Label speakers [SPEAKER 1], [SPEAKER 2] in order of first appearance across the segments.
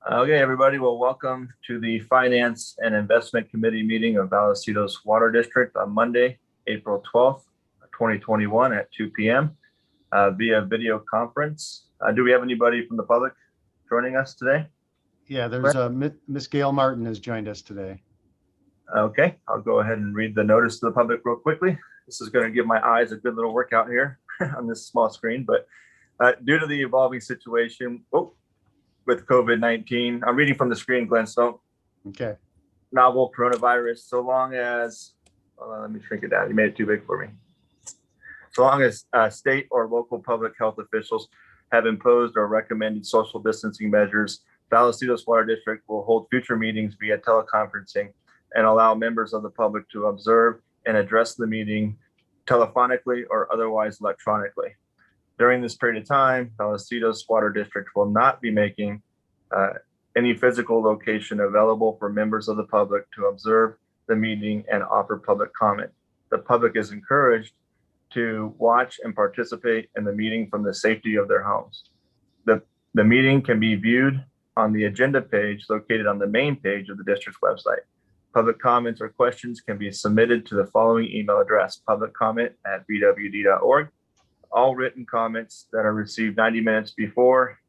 [SPEAKER 1] Okay, everybody. Well, welcome to the Finance and Investment Committee meeting of Vallecitos Water District on Monday, April 12th, 2021 at 2 p.m. Via video conference. Do we have anybody from the public joining us today?
[SPEAKER 2] Yeah, there's Miss Gail Martin has joined us today.
[SPEAKER 1] Okay, I'll go ahead and read the notice to the public real quickly. This is going to give my eyes a good little workout here on this small screen, but due to the evolving situation, with COVID-19, I'm reading from the screen, Glenn, so
[SPEAKER 2] okay.
[SPEAKER 1] Novel coronavirus, so long as, let me shrink it down. You made it too big for me. So long as state or local public health officials have imposed or recommended social distancing measures, Vallecitos Water District will hold future meetings via teleconferencing and allow members of the public to observe and address the meeting telephonically or otherwise electronically. During this period of time, Vallecitos Water District will not be making any physical location available for members of the public to observe the meeting and offer public comment. The public is encouraged to watch and participate in the meeting from the safety of their homes. The meeting can be viewed on the agenda page located on the main page of the district's website. Public comments or questions can be submitted to the following email address: publiccomment@vwd.org. All written comments that are received 90 minutes before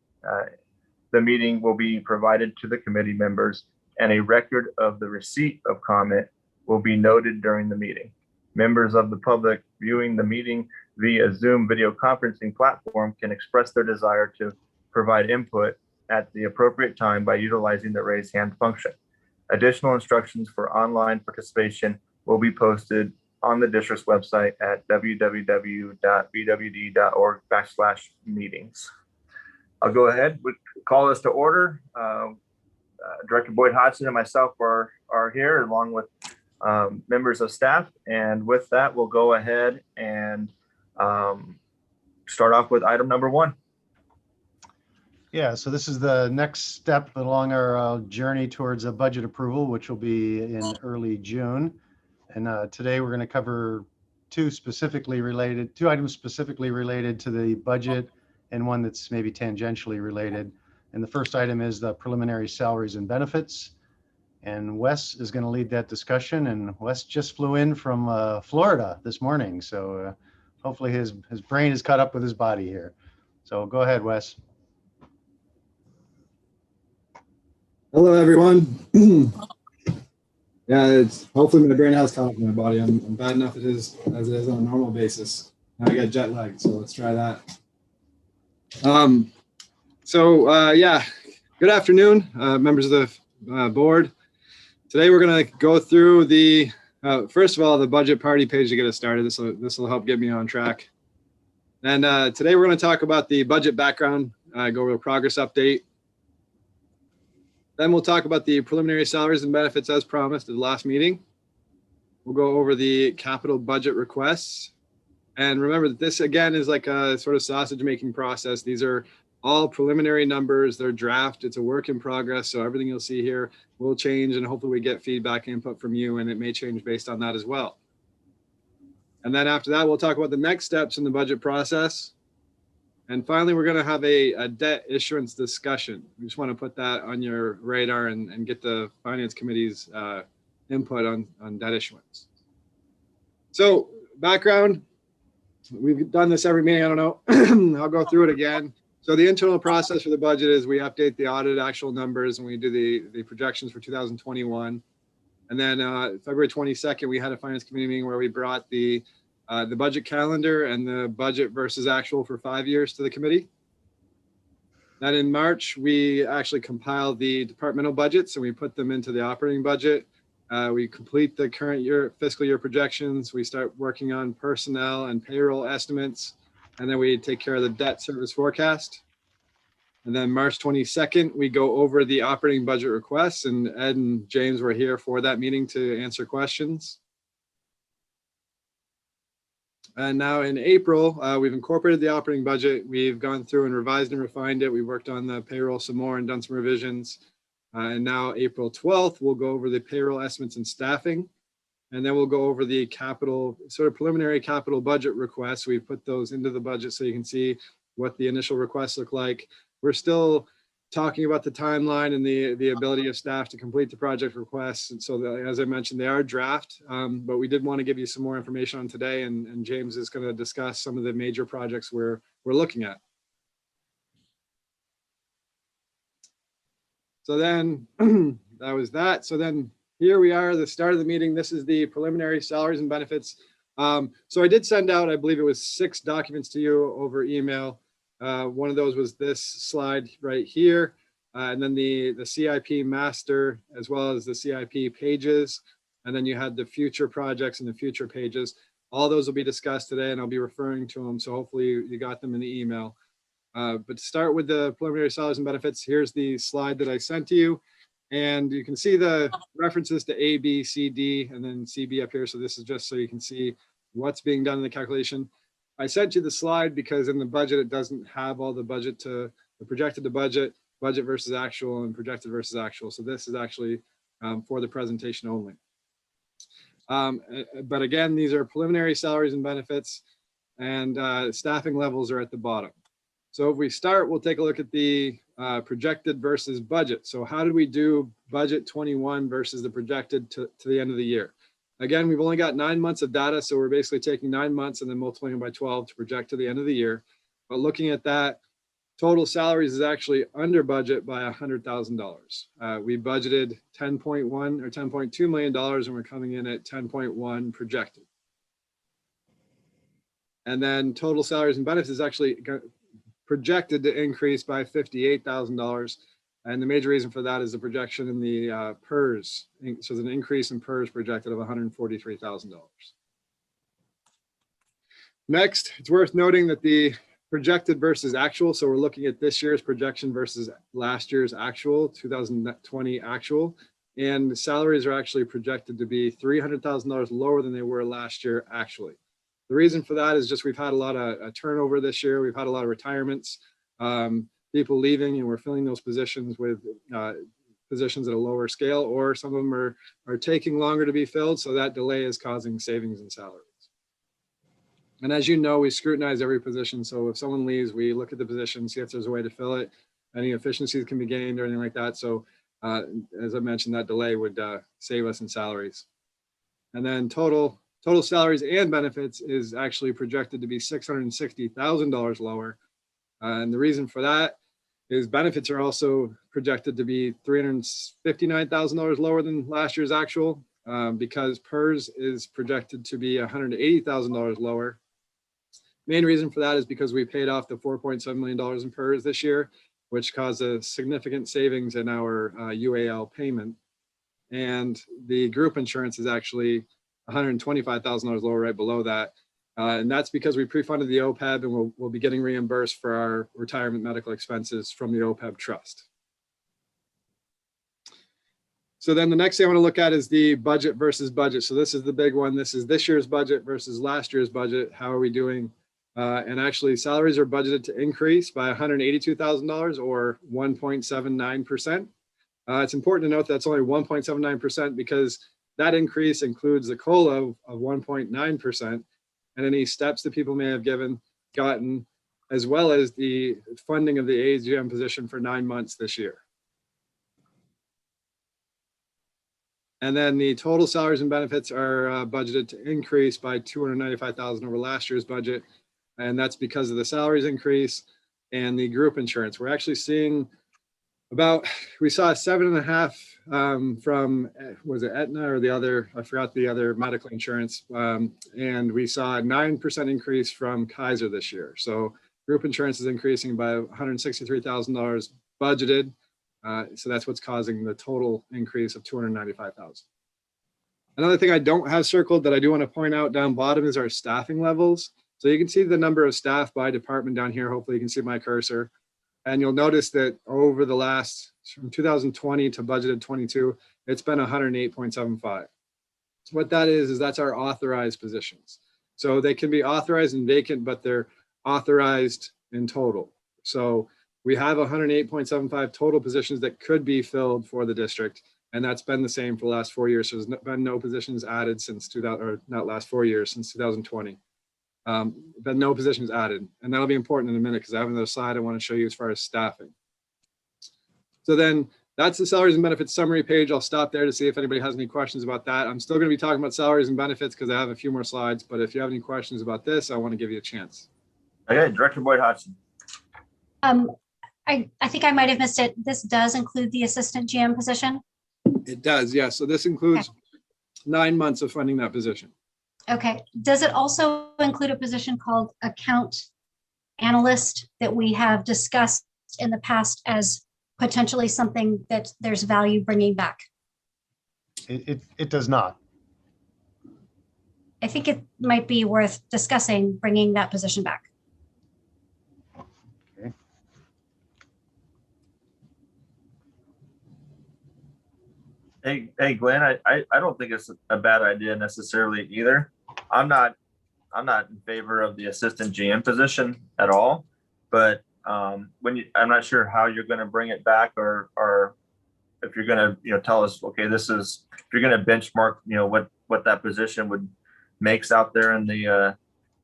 [SPEAKER 1] the meeting will be provided to the committee members, and a record of the receipt of comment will be noted during the meeting. Members of the public viewing the meeting via Zoom video conferencing platform can express their desire to provide input at the appropriate time by utilizing the raise hand function. Additional instructions for online participation will be posted on the district's website at www.vwd.org/meetings. I'll go ahead with call us to order. Director Boyd Hodgson and myself are here along with members of staff. And with that, we'll go ahead and start off with item number 1.
[SPEAKER 2] Yeah, so this is the next step along our journey towards a budget approval, which will be in early June. And today we're going to cover two items specifically related to the budget and one that's maybe tangentially related. And the first item is the preliminary salaries and benefits. And Wes is going to lead that discussion. And Wes just flew in from Florida this morning. So hopefully his brain is caught up with his body here. So go ahead, Wes.
[SPEAKER 3] Hello, everyone. Yeah, it's hopefully my brain has caught up with my body. I'm bad enough as it is on a normal basis. Now I got jet lagged, so let's try that. Yeah, good afternoon, members of the board. Today we're going to go through the first of all the budget party page to get us started. This will help get me on track. And today we're going to talk about the budget background, go over the progress update. Then we'll talk about the preliminary salaries and benefits as promised at the last meeting. We'll go over the capital budget requests. And remember that this again is like a sort of sausage making process. These are all preliminary numbers. They're draft. It's a work in progress. So everything you'll see here will change, and hopefully we get feedback input from you, and it may change based on that as well. And then after that, we'll talk about the next steps in the budget process. And finally, we're going to have a debt issuance discussion. We just want to put that on your radar and get the Finance Committee's input on debt issuance. So background, we've done this every meeting. I don't know. I'll go through it again. So the internal process for the budget is we update the audited actual numbers and we do the projections for 2021. And then February 22nd, we had a Finance Committee meeting where we brought the budget calendar and the budget versus actual for 5 years to the committee. Then in March, we actually compiled the departmental budgets and we put them into the operating budget. We complete the current year fiscal year projections. We start working on personnel and payroll estimates, and then we take care of the debt service forecast. And then March 22nd, we go over the operating budget requests, and Ed and James were here for that meeting to answer questions. And now in April, we've incorporated the operating budget. We've gone through and revised and refined it. We worked on the payroll some more and done some revisions. And now April 12th, we'll go over the payroll estimates and staffing. And then we'll go over the capital, sort of preliminary capital budget requests. We put those into the budget so you can see what the initial requests look like. We're still talking about the timeline and the ability of staff to complete the project requests. And so as I mentioned, they are draft, but we did want to give you some more information on today, and James is going to discuss some of the major projects we're looking at. So then that was that. So then here we are, the start of the meeting. This is the preliminary salaries and benefits. So I did send out, I believe it was 6 documents to you over email. One of those was this slide right here. And then the CIP master, as well as the CIP pages. And then you had the future projects and the future pages. All those will be discussed today, and I'll be referring to them. So hopefully you got them in the email. But to start with the preliminary salaries and benefits, here's the slide that I sent to you. And you can see the references to A, B, C, D, and then CB up here. So this is just so you can see what's being done in the calculation. I sent you the slide because in the budget, it doesn't have all the budget to the projected to budget versus actual, and projected versus actual. So this is actually for the presentation only. But again, these are preliminary salaries and benefits, and staffing levels are at the bottom. So if we start, we'll take a look at the projected versus budget. So how did we do budget 21 versus the projected to the end of the year? Again, we've only got 9 months of data. So we're basically taking 9 months and then multiplying by 12 to project to the end of the year. But looking at that, total salaries is actually under budget by $100,000. We budgeted 10.1 or $10.2 million, and we're coming in at 10.1 projected. And then total salaries and benefits is actually projected to increase by $58,000. And the major reason for that is the projection in the PERS. So there's an increase in PERS projected of $143,000. Next, it's worth noting that the projected versus actual. So we're looking at this year's projection versus last year's actual, 2020 actual. And the salaries are actually projected to be $300,000 lower than they were last year actually. The reason for that is just we've had a lot of turnover this year. We've had a lot of retirements, people leaving, and we're filling those positions with positions at a lower scale, or some of them are taking longer to be filled. So that delay is causing savings in salaries. And as you know, we scrutinize every position. So if someone leaves, we look at the position, see if there's a way to fill it. Any efficiencies can be gained or anything like that. So as I mentioned, that delay would save us in salaries. And then total salaries and benefits is actually projected to be $660,000 lower. And the reason for that is benefits are also projected to be $359,000 lower than last year's actual, because PERS is projected to be $180,000 lower. Main reason for that is because we paid off the $4.7 million in PERS this year, which caused a significant savings in our UAL payment. And the group insurance is actually $125,000 lower right below that. And that's because we pre-funded the OPEB, and we'll be getting reimbursed for our retirement medical expenses from the OPEB trust. So then the next thing I want to look at is the budget versus budget. So this is the big one. This is this year's budget versus last year's budget. How are we doing? And actually salaries are budgeted to increase by $182,000 or 1.79%. It's important to note that's only 1.79% because that increase includes the COLA of 1.9% and any steps that people may have gotten, as well as the funding of the AGM position for 9 months this year. And then the total salaries and benefits are budgeted to increase by $295,000 over last year's budget. And that's because of the salaries increase and the group insurance. We're actually seeing we saw 7.5 from, was it Aetna or the other, I forgot the other medical insurance. And we saw a 9% increase from Kaiser this year. So group insurance is increasing by $163,000 budgeted. So that's what's causing the total increase of $295,000. Another thing I don't have circled that I do want to point out down bottom is our staffing levels. So you can see the number of staff by department down here. Hopefully you can see my cursor. And you'll notice that over the last, from 2020 to budgeted 22, it's been 108.75. So what that is that's our authorized positions. So they can be authorized and vacant, but they're authorized in total. So we have 108.75 total positions that could be filled for the district. And that's been the same for the last 4 years. So there's been no positions added since 2000, or not last 4 years, since 2020. But no positions added. And that'll be important in a minute because I have another slide I want to show you as far as staffing. So then that's the salaries and benefits summary page. I'll stop there to see if anybody has any questions about that. I'm still going to be talking about salaries and benefits because I have a few more slides, but if you have any questions about this, I want to give you a chance.
[SPEAKER 1] Okay, Director Boyd Hodgson.
[SPEAKER 4] I think I might have missed it. This does include the assistant GM position?
[SPEAKER 3] It does, yes. So this includes 9 months of funding that position.
[SPEAKER 4] Okay. Does it also include a position called account analyst that we have discussed in the past as potentially something that there's value bringing back?
[SPEAKER 2] It does not.
[SPEAKER 4] I think it might be worth discussing bringing that position back.
[SPEAKER 2] Okay.
[SPEAKER 1] Hey, Glenn, I don't think it's a bad idea necessarily either. I'm not in favor of the assistant GM position at all, but I'm not sure how you're going to bring it back, or if you're going to, tell us, okay, if you're going to benchmark, what that position makes out there in the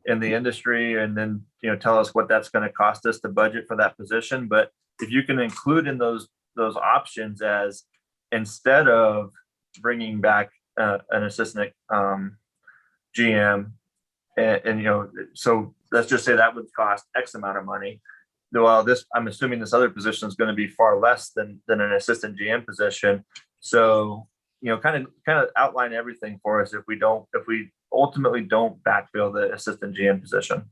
[SPEAKER 1] industry, and then, tell us what that's going to cost us to budget for that position. But if you can include in those options as, instead of bringing back an assistant GM, and so let's just say that would cost X amount of money. Well, I'm assuming this other position is going to be far less than an assistant GM position. So, kind of outline everything for us if we ultimately don't backfill the assistant GM position.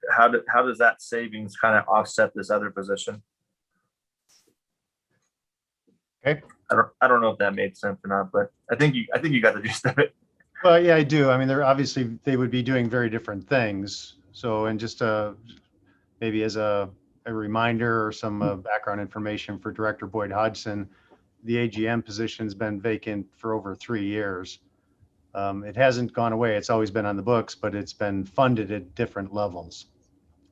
[SPEAKER 1] How does that savings kind of offset this other position?
[SPEAKER 2] Okay.
[SPEAKER 1] I don't know if that made sense or not, but I think you got the gist of it.
[SPEAKER 2] Well, yeah, I do. I mean, they would be doing very different things. So, and just maybe as a reminder or some background information for Director Boyd Hodgson, the AGM position's been vacant for over 3 years. It hasn't gone away. It's always been on the books, but it's been funded at different levels.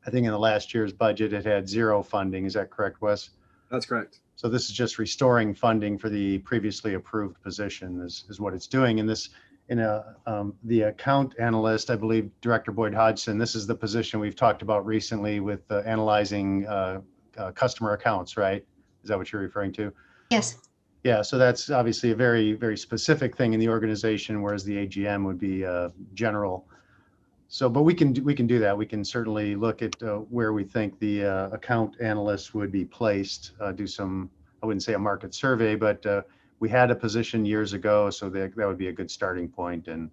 [SPEAKER 2] I think in the last year's budget, it had 0 funding. Is that correct, Wes?
[SPEAKER 3] That's correct.
[SPEAKER 2] So this is just restoring funding for the previously approved position is what it's doing. And this, the account analyst, I believe, Director Boyd Hodgson, this is the position we've talked about recently with analyzing customer accounts, right? Is that what you're referring to?
[SPEAKER 4] Yes.
[SPEAKER 2] Yeah, so that's obviously a very, very specific thing in the organization, whereas the AGM would be general. So, but we can do that. We can certainly look at where we think the account analysts would be placed, do some, I wouldn't say a market survey, but we had a position years ago, so that would be a good starting point, and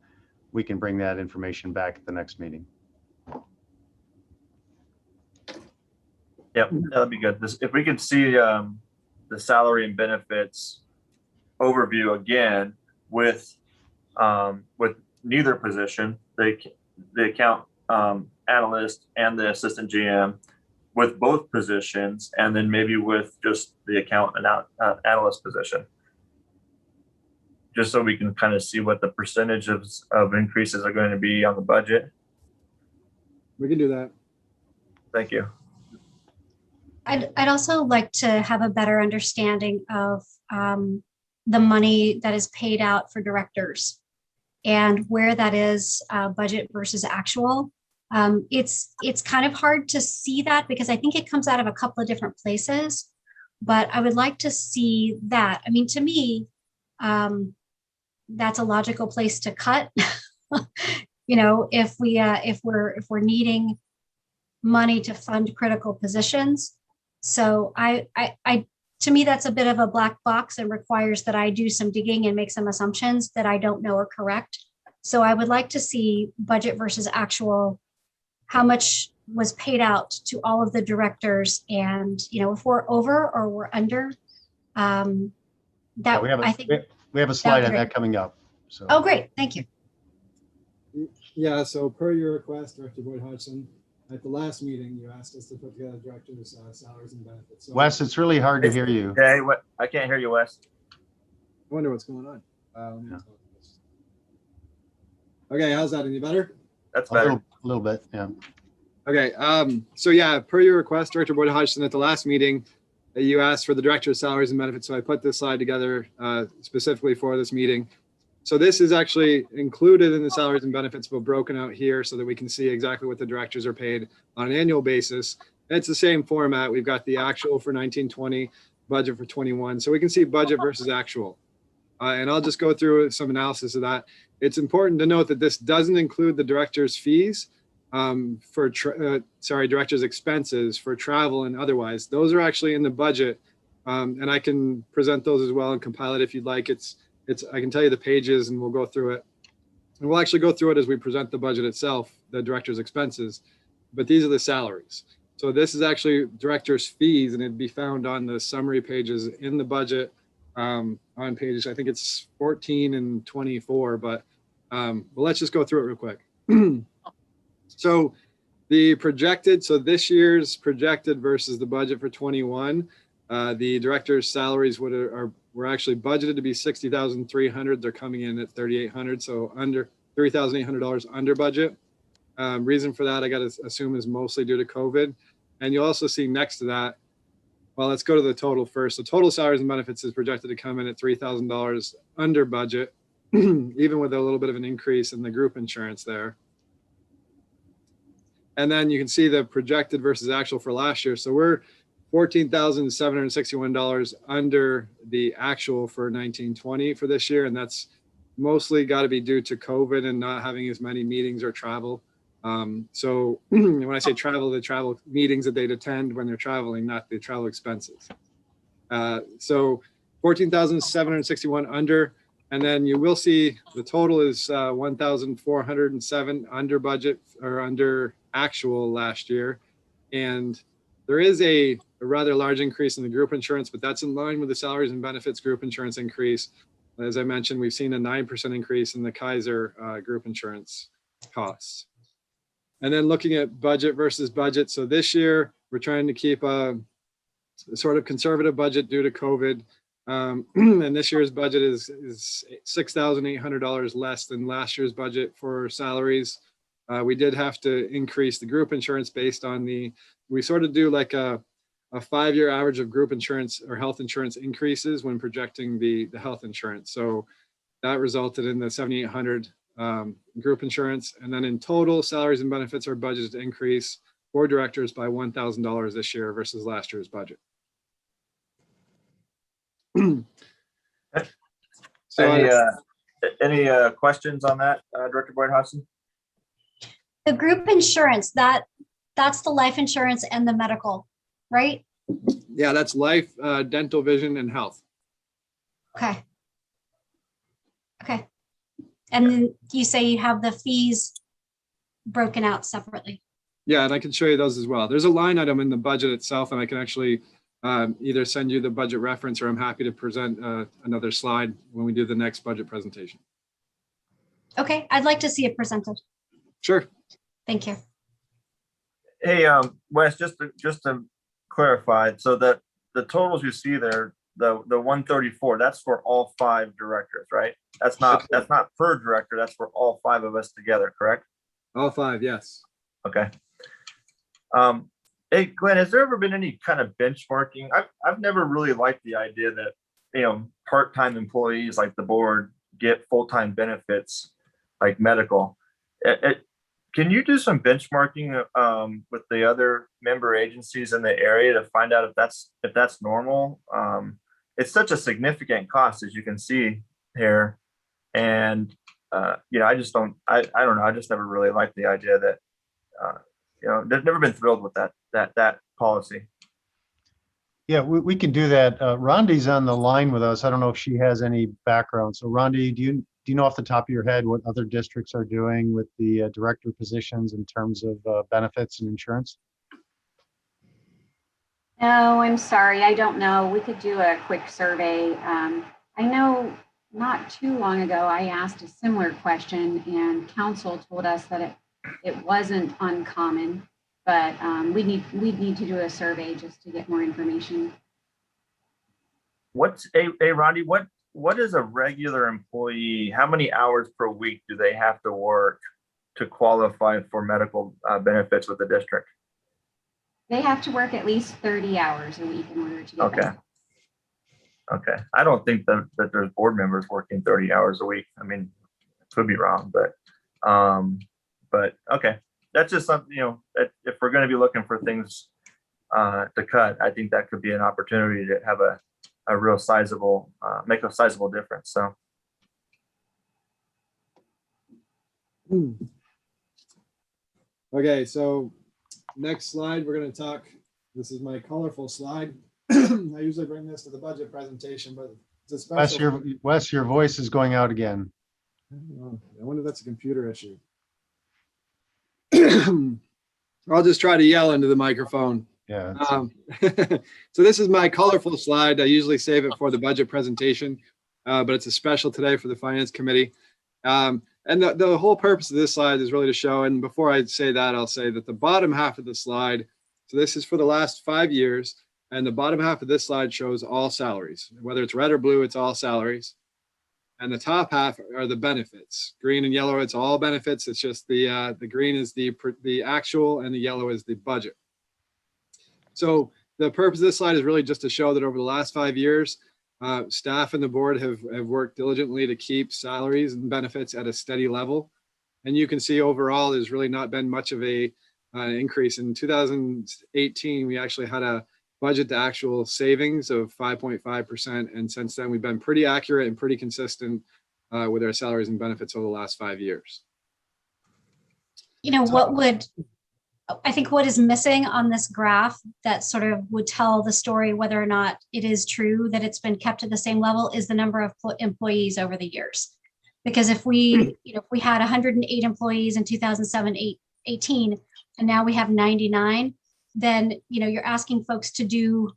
[SPEAKER 2] we can bring that information back at the next meeting.
[SPEAKER 1] Yep, that'd be good. If we could see the salary and benefits overview again with neither position, the account analyst and the assistant GM, with both positions, and then maybe with just the account analyst position, just so we can kind of see what the percentage of increases are going to be on the budget.
[SPEAKER 3] We can do that.
[SPEAKER 1] Thank you.
[SPEAKER 4] I'd also like to have a better understanding of the money that is paid out for directors and where that is budget versus actual. It's kind of hard to see that because I think it comes out of a couple of different places, but I would like to see that. I mean, to me, that's a logical place to cut. If we're needing money to fund critical positions. So to me, that's a bit of a black box and requires that I do some digging and make some assumptions that I don't know are correct. So I would like to see budget versus actual, how much was paid out to all of the directors, and if we're over or we're under, that I think
[SPEAKER 2] we have a slide on that coming up. So.
[SPEAKER 4] Oh, great, thank you.
[SPEAKER 3] Yeah, so per your request, Director Boyd Hodgson, at the last meeting, you asked us to put together directors' salaries and benefits. So,
[SPEAKER 2] Wes, it's really hard to hear you.
[SPEAKER 1] Hey, I can't hear you, Wes.
[SPEAKER 3] I wonder what's going on. Okay, how's that? Any better?
[SPEAKER 1] That's better.
[SPEAKER 2] A little bit, yeah.
[SPEAKER 3] Okay, so yeah, per your request, Director Boyd Hodgson, at the last meeting, you asked for the director's salaries and benefits. So I put this slide together specifically for this meeting. So this is actually included in the salaries and benefits, but broken out here so that we can see exactly what the directors are paid on an annual basis. And it's the same format. We've got the actual for 1920, budget for 21. So we can see budget versus actual. And I'll just go through some analysis of that. It's important to note that this doesn't include the director's fees director's expenses for travel and otherwise. Those are actually in the budget. And I can present those as well and compile it if you'd like. I can tell you the pages and we'll go through it. And we'll actually go through it as we present the budget itself, the director's expenses. But these are the salaries. So this is actually director's fees, and it'd be found on the summary pages in the budget on pages, I think it's 14 and 24, but let's just go through it real quick. So the projected, so this year's projected versus the budget for 21, the director's salaries were actually budgeted to be $60,300. They're coming in at $3,800, so under $3,800 under budget. Reason for that, I got to assume, is mostly due to COVID. And you'll also see next to that, well, let's go to the total first. So total salaries and benefits is projected to come in at $3,000 under budget, even with a little bit of an increase in the group insurance there. And then you can see the projected versus actual for last year. So we're $14,761 under the actual for 1920 for this year. And that's mostly got to be due to COVID and not having as many meetings or travel. So when I say travel, the travel meetings that they'd attend when they're traveling, not the travel expenses. So 14,761 under, and then you will see the total is 1,407 under budget or under actual last year. And there is a rather large increase in the group insurance, but that's in line with the salaries and benefits group insurance increase. As I mentioned, we've seen a 9% increase in the Kaiser group insurance costs. And then looking at budget versus budget. So this year, we're trying to keep a sort of conservative budget due to COVID. And this year's budget is $6,800 less than last year's budget for salaries. We did have to increase the group insurance based on we sort of do like a 5-year average of group insurance or health insurance increases when projecting the health insurance. So that resulted in the $7,800 group insurance. And then in total, salaries and benefits are budgeted to increase for directors by $1,000 this year versus last year's budget. So
[SPEAKER 1] any questions on that, Director Boyd Hodgson?
[SPEAKER 4] The group insurance, that's the life insurance and the medical, right?
[SPEAKER 3] yeah, that's life, dental, vision, and health.
[SPEAKER 4] Okay. Okay. And then you say you have the fees broken out separately.
[SPEAKER 3] Yeah, and I can show you those as well. There's a line item in the budget itself, and I can actually either send you the budget reference, or I'm happy to present another slide when we do the next budget presentation.
[SPEAKER 4] Okay, I'd like to see it presented.
[SPEAKER 3] Sure.
[SPEAKER 4] Thank you.
[SPEAKER 1] Hey, Wes, just to clarify, so that the totals you see there, the 134, that's for all 5 directors, right? That's not per director, that's for all 5 of us together, correct?
[SPEAKER 3] All 5, yes.
[SPEAKER 1] Okay. Hey, Glenn, has there ever been any kind of benchmarking? I've never really liked the idea that, part-time employees like the board get full-time benefits like medical. Can you do some benchmarking with the other member agencies in the area to find out if that's normal? It's such a significant cost, as you can see here, and I just don't. I don't know. I just never really liked the idea that they've never been thrilled with that policy.
[SPEAKER 2] Yeah, we can do that. Rhonda's on the line with us. I don't know if she has any background. So Rhonda, do you know off the top of your head what other districts are doing with the director positions in terms of benefits and insurance?
[SPEAKER 5] No, I'm sorry. I don't know. We could do a quick survey. I know not too long ago, I asked a similar question, and council told us that it wasn't uncommon, but we'd need to do a survey just to get more information.
[SPEAKER 1] Rodney, what is a regular employee? How many hours per week do they have to work to qualify for medical benefits with the district?
[SPEAKER 5] They have to work at least 30 hours a week in order to get
[SPEAKER 1] Okay. Okay. I don't think that there's board members working 30 hours a week. I mean, could be wrong, but okay. That's just something, if we're going to be looking for things to cut, I think that could be an opportunity to have a real sizable, make a sizable difference. So.
[SPEAKER 3] Okay, so next slide, we're going to talk. This is my colorful slide. I usually bring this to the budget presentation, but it's a
[SPEAKER 2] Wes,
[SPEAKER 3] special.
[SPEAKER 2] your voice is going out again.
[SPEAKER 3] I wonder if that's a computer issue. I'll just try to yell into the microphone.
[SPEAKER 2] Yeah.
[SPEAKER 3] So this is my colorful slide. I usually save it for the budget presentation, but it's a special today for the Finance Committee. And the whole purpose of this slide is really to show, and before I say that, I'll say that the bottom half of the slide, so this is for the last 5 years, and the bottom half of this slide shows all salaries. Whether it's red or blue, it's all salaries. And the top half are the benefits. Green and yellow, it's all benefits. It's just the green is the actual and the yellow is the budget. So the purpose of this slide is really just to show that over the last 5 years, staff and the board have worked diligently to keep salaries and benefits at a steady level. And you can see overall, there's really not been much of a increase. In 2018, we actually had a budget to actual savings of 5.5%. And since then, we've been pretty accurate and pretty consistent with our salaries and benefits over the last 5 years.
[SPEAKER 4] You know, I think what is missing on this graph that sort of would tell the story whether or not it is true that it's been kept at the same level is the number of employees over the years. Because if we, if we had 108 employees in 2018 and now we have 99, then, you're asking folks to do,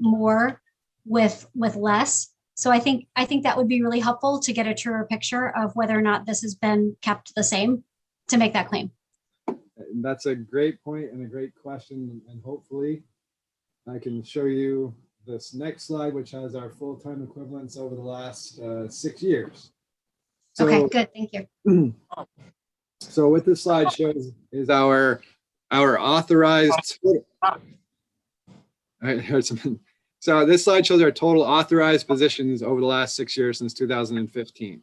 [SPEAKER 4] more with less. So I think that would be really helpful to get a truer picture of whether or not this has been kept the same to make that claim.
[SPEAKER 3] And that's a great point and a great question. And hopefully I can show you this next slide, which has our full-time equivalents over the last 6 years. So,
[SPEAKER 4] okay, good, thank you.
[SPEAKER 3] So what this slide shows is our authorized. All right, here's something. So this slide shows our total authorized positions over the last 6 years since 2015.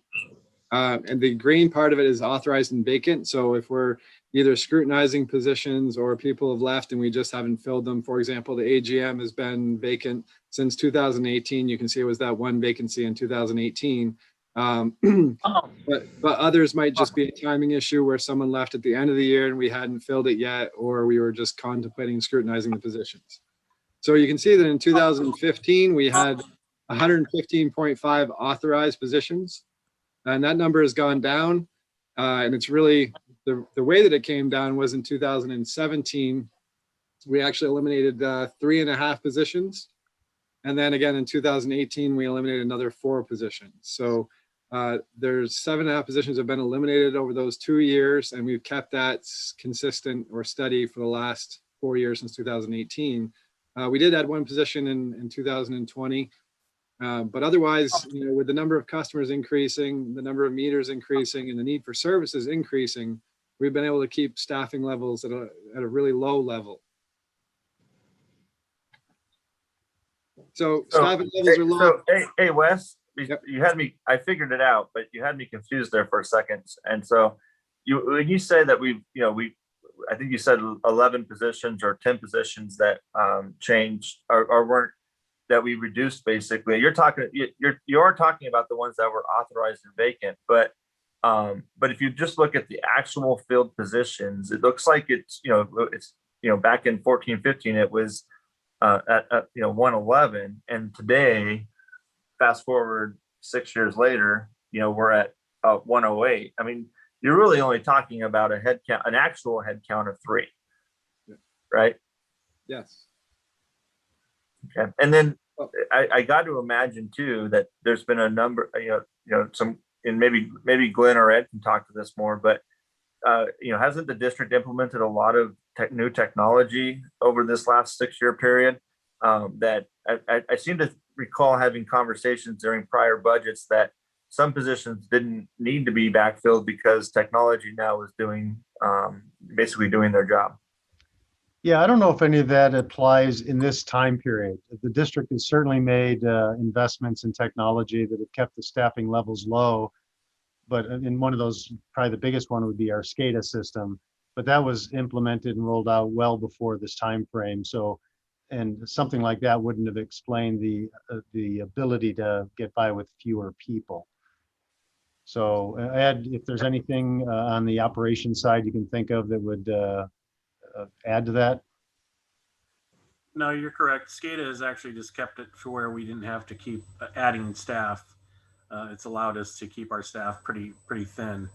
[SPEAKER 3] And the green part of it is authorized and vacant. So if we're either scrutinizing positions or people have left and we just haven't filled them, for example, the AGM has been vacant since 2018. You can see it was that one vacancy in 2018. But others might just be a timing issue where someone left at the end of the year and we hadn't filled it yet, or we were just contemplating scrutinizing the positions. So you can see that in 2015, we had 115.5 authorized positions. And that number has gone down. And it's really the way that it came down was in 2017, we actually eliminated 3.5 positions. And then again, in 2018, we eliminated another 4 positions. So there's 7.5 positions have been eliminated over those 2 years. And we've kept that consistent or steady for the last 4 years since 2018. We did add 1 position in 2020. But otherwise, with the number of customers increasing, the number of meters increasing, and the need for services increasing, we've been able to keep staffing levels at a really low level. So staffing levels are low.
[SPEAKER 1] So, hey, Wes,
[SPEAKER 3] Yep.
[SPEAKER 1] you had me. I figured it out, but you had me confused there for a second. And so, when you say that I think you said 11 positions or 10 positions that changed or weren't. That we reduced basically. You are talking about the ones that were authorized and vacant, but if you just look at the actual filled positions, it looks like it's back in 14-15 it was at 111, and today, fast forward 6 years later, we're at 108. I mean, you're really only talking about an actual head count of 3, right?
[SPEAKER 3] Yes.
[SPEAKER 1] Okay. And then I got to imagine too that there's been a number, some, and maybe Glenn or Ed can talk to this more, but hasn't the district implemented a lot of new technology over this last 6-year period? That I seem to recall having conversations during prior budgets that some positions didn't need to be backfilled because technology now is basically doing their job.
[SPEAKER 2] Yeah, I don't know if any of that applies in this time period. The district has certainly made investments in technology that have kept the staffing levels low. But in one of those, probably the biggest one would be our SCADA system. but that was implemented and rolled out well before this time frame. So, and something like that wouldn't have explained the ability to get by with fewer people. So, Ed, if there's anything on the operations side you can think of that would add to that.
[SPEAKER 6] No, you're correct. SCADA has actually just kept it to where we didn't have to keep adding staff. It's allowed us to keep our staff pretty thin.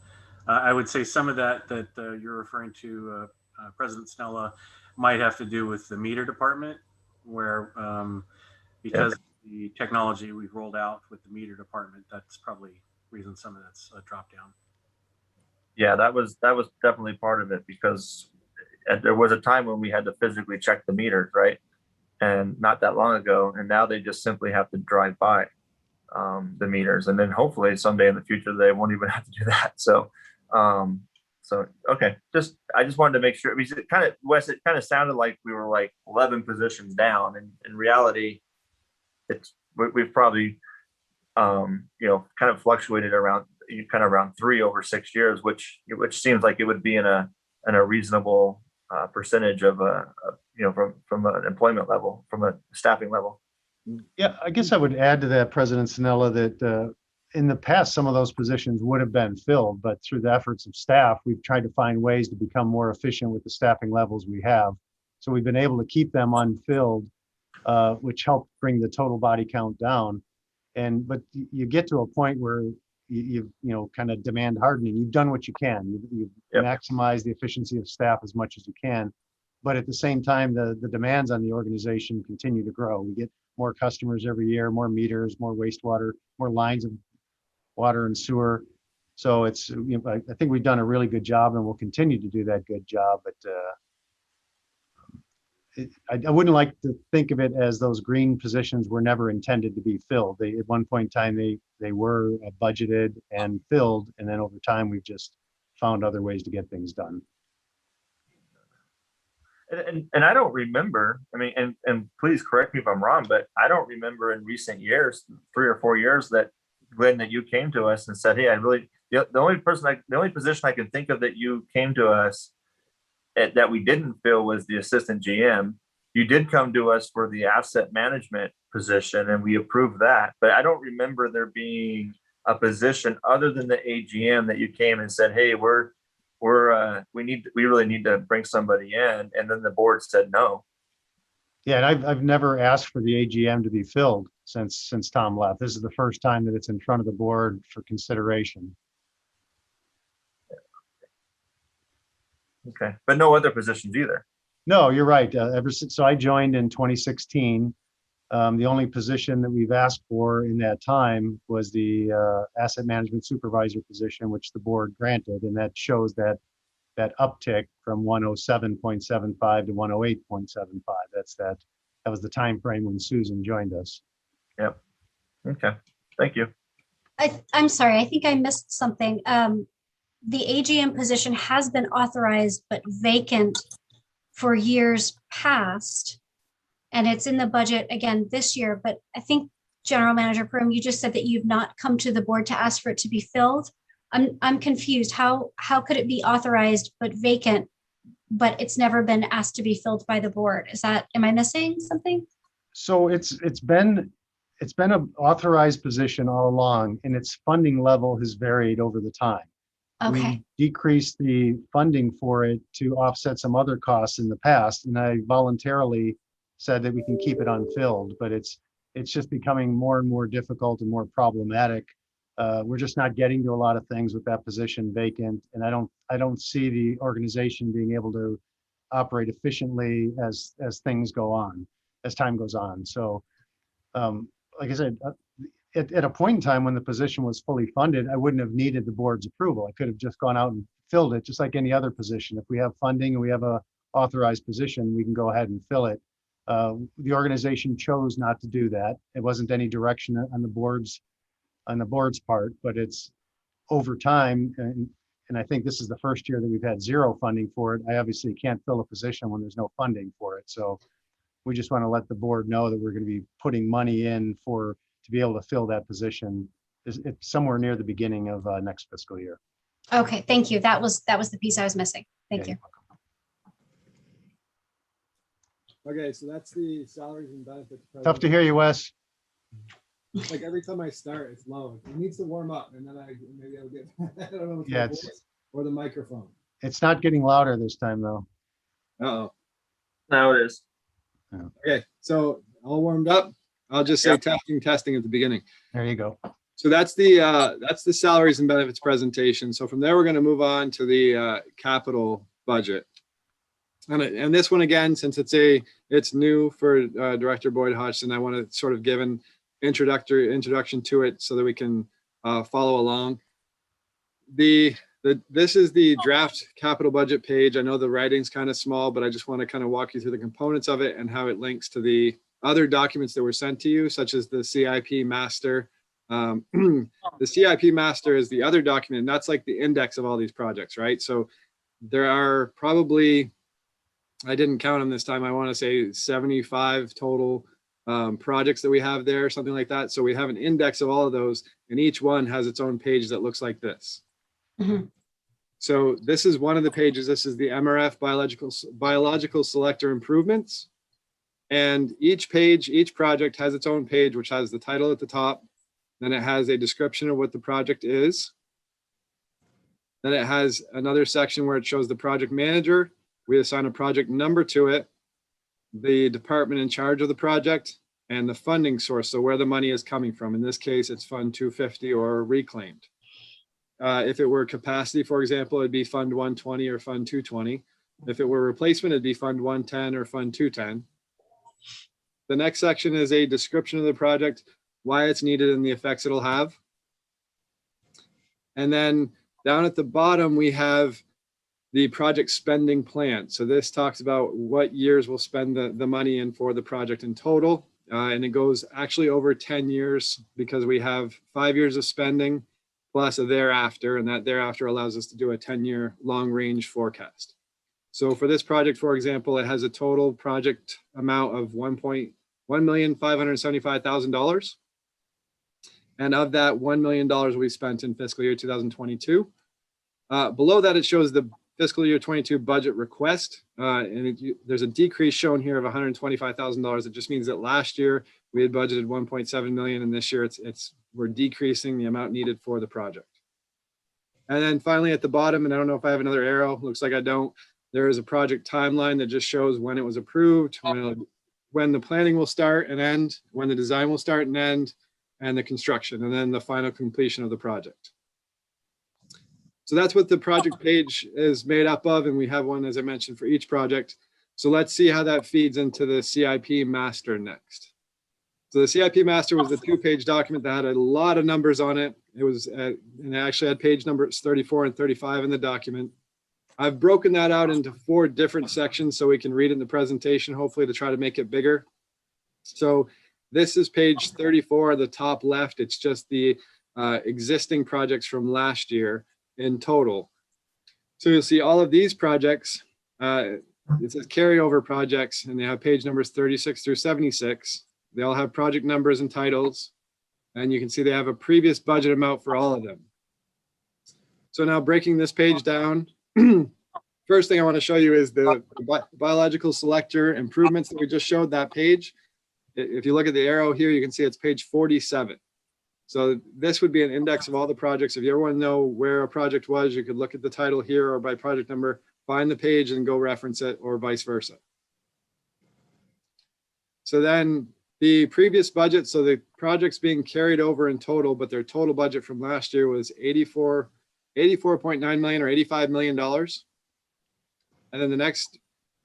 [SPEAKER 6] I would say some of that you're referring to, President Snella, might have to do with the meter department, where because of the technology we've rolled out with the meter department, that's probably reason some of that's dropped down.
[SPEAKER 1] Yeah, that was definitely part of it, because there was a time when we had to physically check the meters, right? And not that long ago, and now they just simply have to drive by the meters, and then hopefully someday in the future they won't even have to do that. So, okay, I just wanted to make sure, because it kind of, Wes, it kind of sounded like we were like 11 positions down, and in reality, we've probably kind of fluctuated around 3 over 6 years, which seems like it would be in a reasonable percentage of from an employment level, from a staffing level.
[SPEAKER 2] Yeah, I guess I would add to that, President Sinella, that in the past, some of those positions would have been filled, but through the efforts of staff, we've tried to find ways to become more efficient with the staffing levels we have. So we've been able to keep them unfilled, which helped bring the total body count down. But you get to a point where you kind of demand hardening. You've done what you can. You've maximized the efficiency of staff as much as you can. But at the same time, the demands on the organization continue to grow. We get more customers every year, more meters, more wastewater, more lines of water and sewer. So it's, I think we've done a really good job, and we'll continue to do that good job. But I wouldn't like to think of it as those green positions were never intended to be filled. At one point in time, they were budgeted and filled, and then over time, we've just found other ways to get things done.
[SPEAKER 1] And I don't remember, I mean, and please correct me if I'm wrong, but I don't remember in recent years, 3 or 4 years, that Glenn, that you came to us and said, hey, the only position I can think of that you came to us that we didn't fill was the assistant GM. You did come to us for the asset management position, and we approved that. But I don't remember there being a position other than the AGM that you came and said, hey, we really need to bring somebody in, and then the board said no.
[SPEAKER 2] Yeah, and I've never asked for the AGM to be filled since Tom left. This is the first time that it's in front of the board for consideration.
[SPEAKER 1] Okay, but no other positions either.
[SPEAKER 2] No, you're right. So I joined in 2016. The only position that we've asked for in that time was the asset management supervisor position, which the board granted, and that shows that uptick from 107.75 to 108.75. That was the time frame when Susan joined us.
[SPEAKER 1] Yep. Okay. Thank you.
[SPEAKER 4] I'm sorry, I think I missed something. The AGM position has been authorized but vacant for years past. And it's in the budget again this year, but I think General Manager Perham, you just said that you've not come to the board to ask for it to be filled. I'm confused. How could it be authorized but vacant, but it's never been asked to be filled by the board? Am I missing something?
[SPEAKER 2] So it's been an authorized position all along, and its funding level has varied over the time.
[SPEAKER 4] Okay.
[SPEAKER 2] We decreased the funding for it to offset some other costs in the past, and I voluntarily said that we can keep it unfilled, but it's just becoming more and more difficult and more problematic. We're just not getting to a lot of things with that position vacant, and I don't see the organization being able to operate efficiently as things go on, as time goes on. So, like I said, at a point in time when the position was fully funded, I wouldn't have needed the board's approval. I could have just gone out and filled it, just like any other position. If we have funding and we have a authorized position, we can go ahead and fill it. The organization chose not to do that. It wasn't any direction on the board's part, but it's over time. And I think this is the first year that we've had zero funding for it. I obviously can't fill a position when there's no funding for it. So we just want to let the board know that we're going to be putting money in to be able to fill that position. It's somewhere near the beginning of next fiscal year.
[SPEAKER 4] Okay, thank you. That was the piece I was missing. Thank
[SPEAKER 2] Yeah,
[SPEAKER 4] you.
[SPEAKER 3] Okay, so that's the salaries and benefits.
[SPEAKER 2] Tough to hear you, Wes.
[SPEAKER 3] Like every time I start, it's low. It needs to warm up, and then maybe I'll get. I don't know if it's
[SPEAKER 2] Yeah,
[SPEAKER 3] my voice or the microphone.
[SPEAKER 2] It's not getting louder this time, though.
[SPEAKER 3] Uh-oh.
[SPEAKER 1] Now it is.
[SPEAKER 3] Okay, so all warmed up. I'll just say
[SPEAKER 1] Yep.
[SPEAKER 3] testing at the beginning.
[SPEAKER 2] There you go.
[SPEAKER 3] So that's the salaries and benefits presentation. So from there, we're going to move on to the capital budget. And this one again, since it's new for Director Boyd Hodgson, I want to sort of give an introduction to it so that we can follow along. This is the draft capital budget page. I know the writing's kind of small, but I just want to kind of walk you through the components of it and how it links to the other documents that were sent to you, such as the CIP master. The CIP master is the other document, and that's like the index of all these projects, right? So there are probably, I didn't count them this time, I want to say 75 total projects that we have there, something like that. So we have an index of all of those, and each one has its own page that looks like this.
[SPEAKER 4] Mhm.
[SPEAKER 3] So this is one of the pages. This is the MRF biological selector improvements. And each page, each project has its own page, which has the title at the top. Then it has a description of what the project is. Then it has another section where it shows the project manager. We assign a project number to it, the department in charge of the project, and the funding source, so where the money is coming from. In this case, it's Fund 250 or reclaimed. If it were capacity, for example, it'd be Fund 120 or Fund 220. If it were replacement, it'd be Fund 110 or Fund 210. The next section is a description of the project, why it's needed, and the effects it'll have. And then down at the bottom, we have the project spending plan. So this talks about what years we'll spend the money in for the project in total. And it goes actually over 10 years because we have 5 years of spending plus a thereafter, and that thereafter allows us to do a 10-year long range forecast. So for this project, for example, it has a total project amount of $1,575,000. And of that, $1 million we spent in fiscal year 2022. Below that, it shows the fiscal year 22 budget request. There's a decrease shown here of $125,000. It just means that last year we had budgeted 1.7 million, and this year we're decreasing the amount needed for the project. And then finally at the bottom, and I don't know if I have another arrow, looks like I don't, there is a project timeline that just shows when it was approved, when the planning will start and end, when the design will start and end, and the construction, and then the final completion of the project. So that's what the project page is made up of, and we have one, as I mentioned, for each project. So let's see how that feeds into the CIP master next. So the CIP master was the 2-page document that had a lot of numbers on it. And it actually had page numbers 34 and 35 in the document. I've broken that out into 4 different sections so we can read it in the presentation, hopefully to try to make it bigger. So this is page 34, the top left. It's just the existing projects from last year in total. So you'll see all of these projects, it says carryover projects, and they have page numbers 36 through 76. They all have project numbers and titles, and you can see they have a previous budget amount for all of them. So now breaking this page down, first thing I want to show you is the biological selector improvements that we just showed, that page. If you look at the arrow here, you can see it's page 47. So this would be an index of all the projects. If you ever want to know where a project was, you could look at the title here or by project number, find the page and go reference it, or vice versa. So then the previous budget, so the projects being carried over in total, but their total budget from last year was 84.9 million or $85 million. And then the next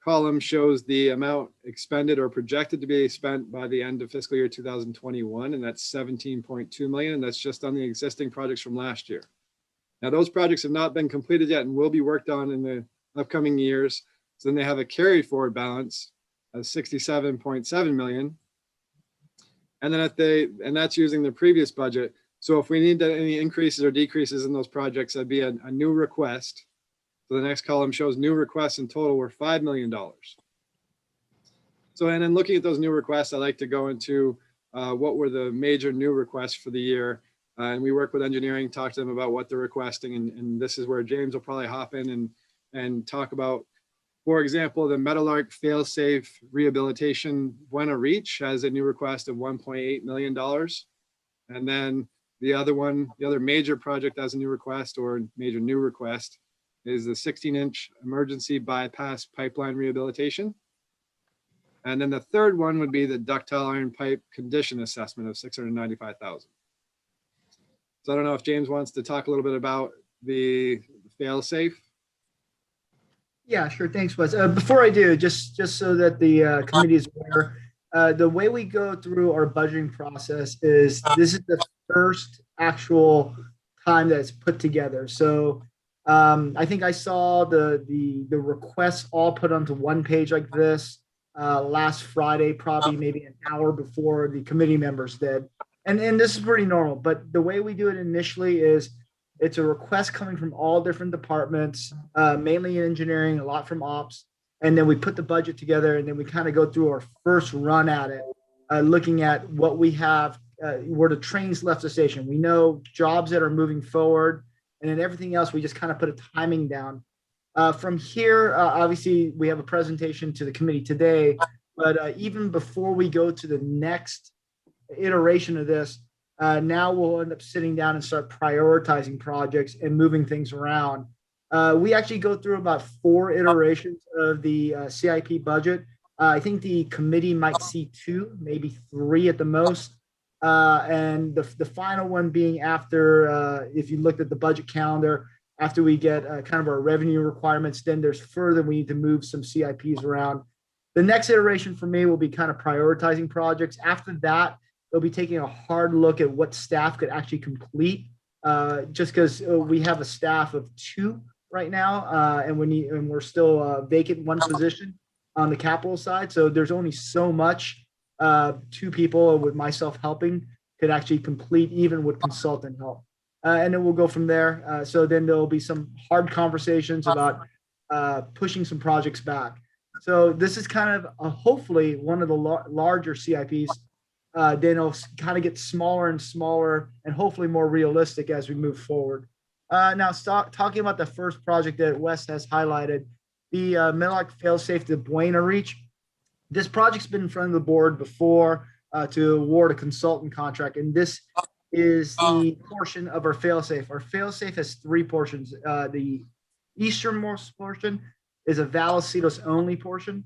[SPEAKER 3] column shows the amount expended or projected to be spent by the end of fiscal year 2021, and that's 17.2 million, and that's just on the existing projects from last year. Now those projects have not been completed yet and will be worked on in the upcoming years. So then they have a carry forward balance of 67.7 million. And then and that's using the previous budget. So if we need any increases or decreases in those projects, that'd be a new request. So the next column shows new requests in total were $5 million. So, and then looking at those new requests, I like to go into what were the major new requests for the year. And we work with engineering, talk to them about what they're requesting. And this is where James will probably hop in and talk about, for example, the Meadowlark fail-safe rehabilitation Buena Reach has a new request of $1.8 million. And then the other major project has a new request or major new request is the 16-inch emergency bypass pipeline rehabilitation. And then the third one would be the ductile iron pipe condition assessment of $695,000. So I don't know if James wants to talk a little bit about the fail-safe.
[SPEAKER 7] Yeah, sure. Thanks, Wes. Before I do, just so that the committee is aware, the way we go through our budgeting process is this is the first actual time that it's put together. So I think I saw the requests all put onto one page like this last Friday, probably maybe an hour before the committee members did. And this is pretty normal, but the way we do it initially is it's a request coming from all different departments, mainly in engineering, a lot from ops. And then we put the budget together and then we kind of go through our first run at it, looking at what we have, where the trains left the station. We know jobs that are moving forward, and then everything else, we just kind of put a timing down. From here, obviously, we have a presentation to the committee today, but even before we go to the next iteration of this, now we'll end up sitting down and start prioritizing projects and moving things around. We actually go through about 4 iterations of the CIP budget. I think the committee might see 2, maybe 3 at the most. And the final one being after, if you looked at the budget calendar, after we get kind of our revenue requirements, then there's further we need to move some CIPs around. The next iteration for me will be kind of prioritizing projects. After that, they'll be taking a hard look at what staff could actually complete, just because we have a staff of 2 right now, and we're still vacant 1 position on the capital side. So there's only so much 2 people with myself helping could actually complete, even with consultant help. And then we'll go from there. So then there'll be some hard conversations about pushing some projects back. So this is kind of hopefully one of the larger CIPs. Then it'll kind of get smaller and smaller and hopefully more realistic as we move forward. Now, talking about the first project that Wes has highlighted, the Meadowlark fail-safe to Buena Reach. This project's been in front of the board before to award a consultant contract, and this is the portion of our fail-safe. Our fail-safe has 3 portions. The easternmost portion is a Vallecitos only portion.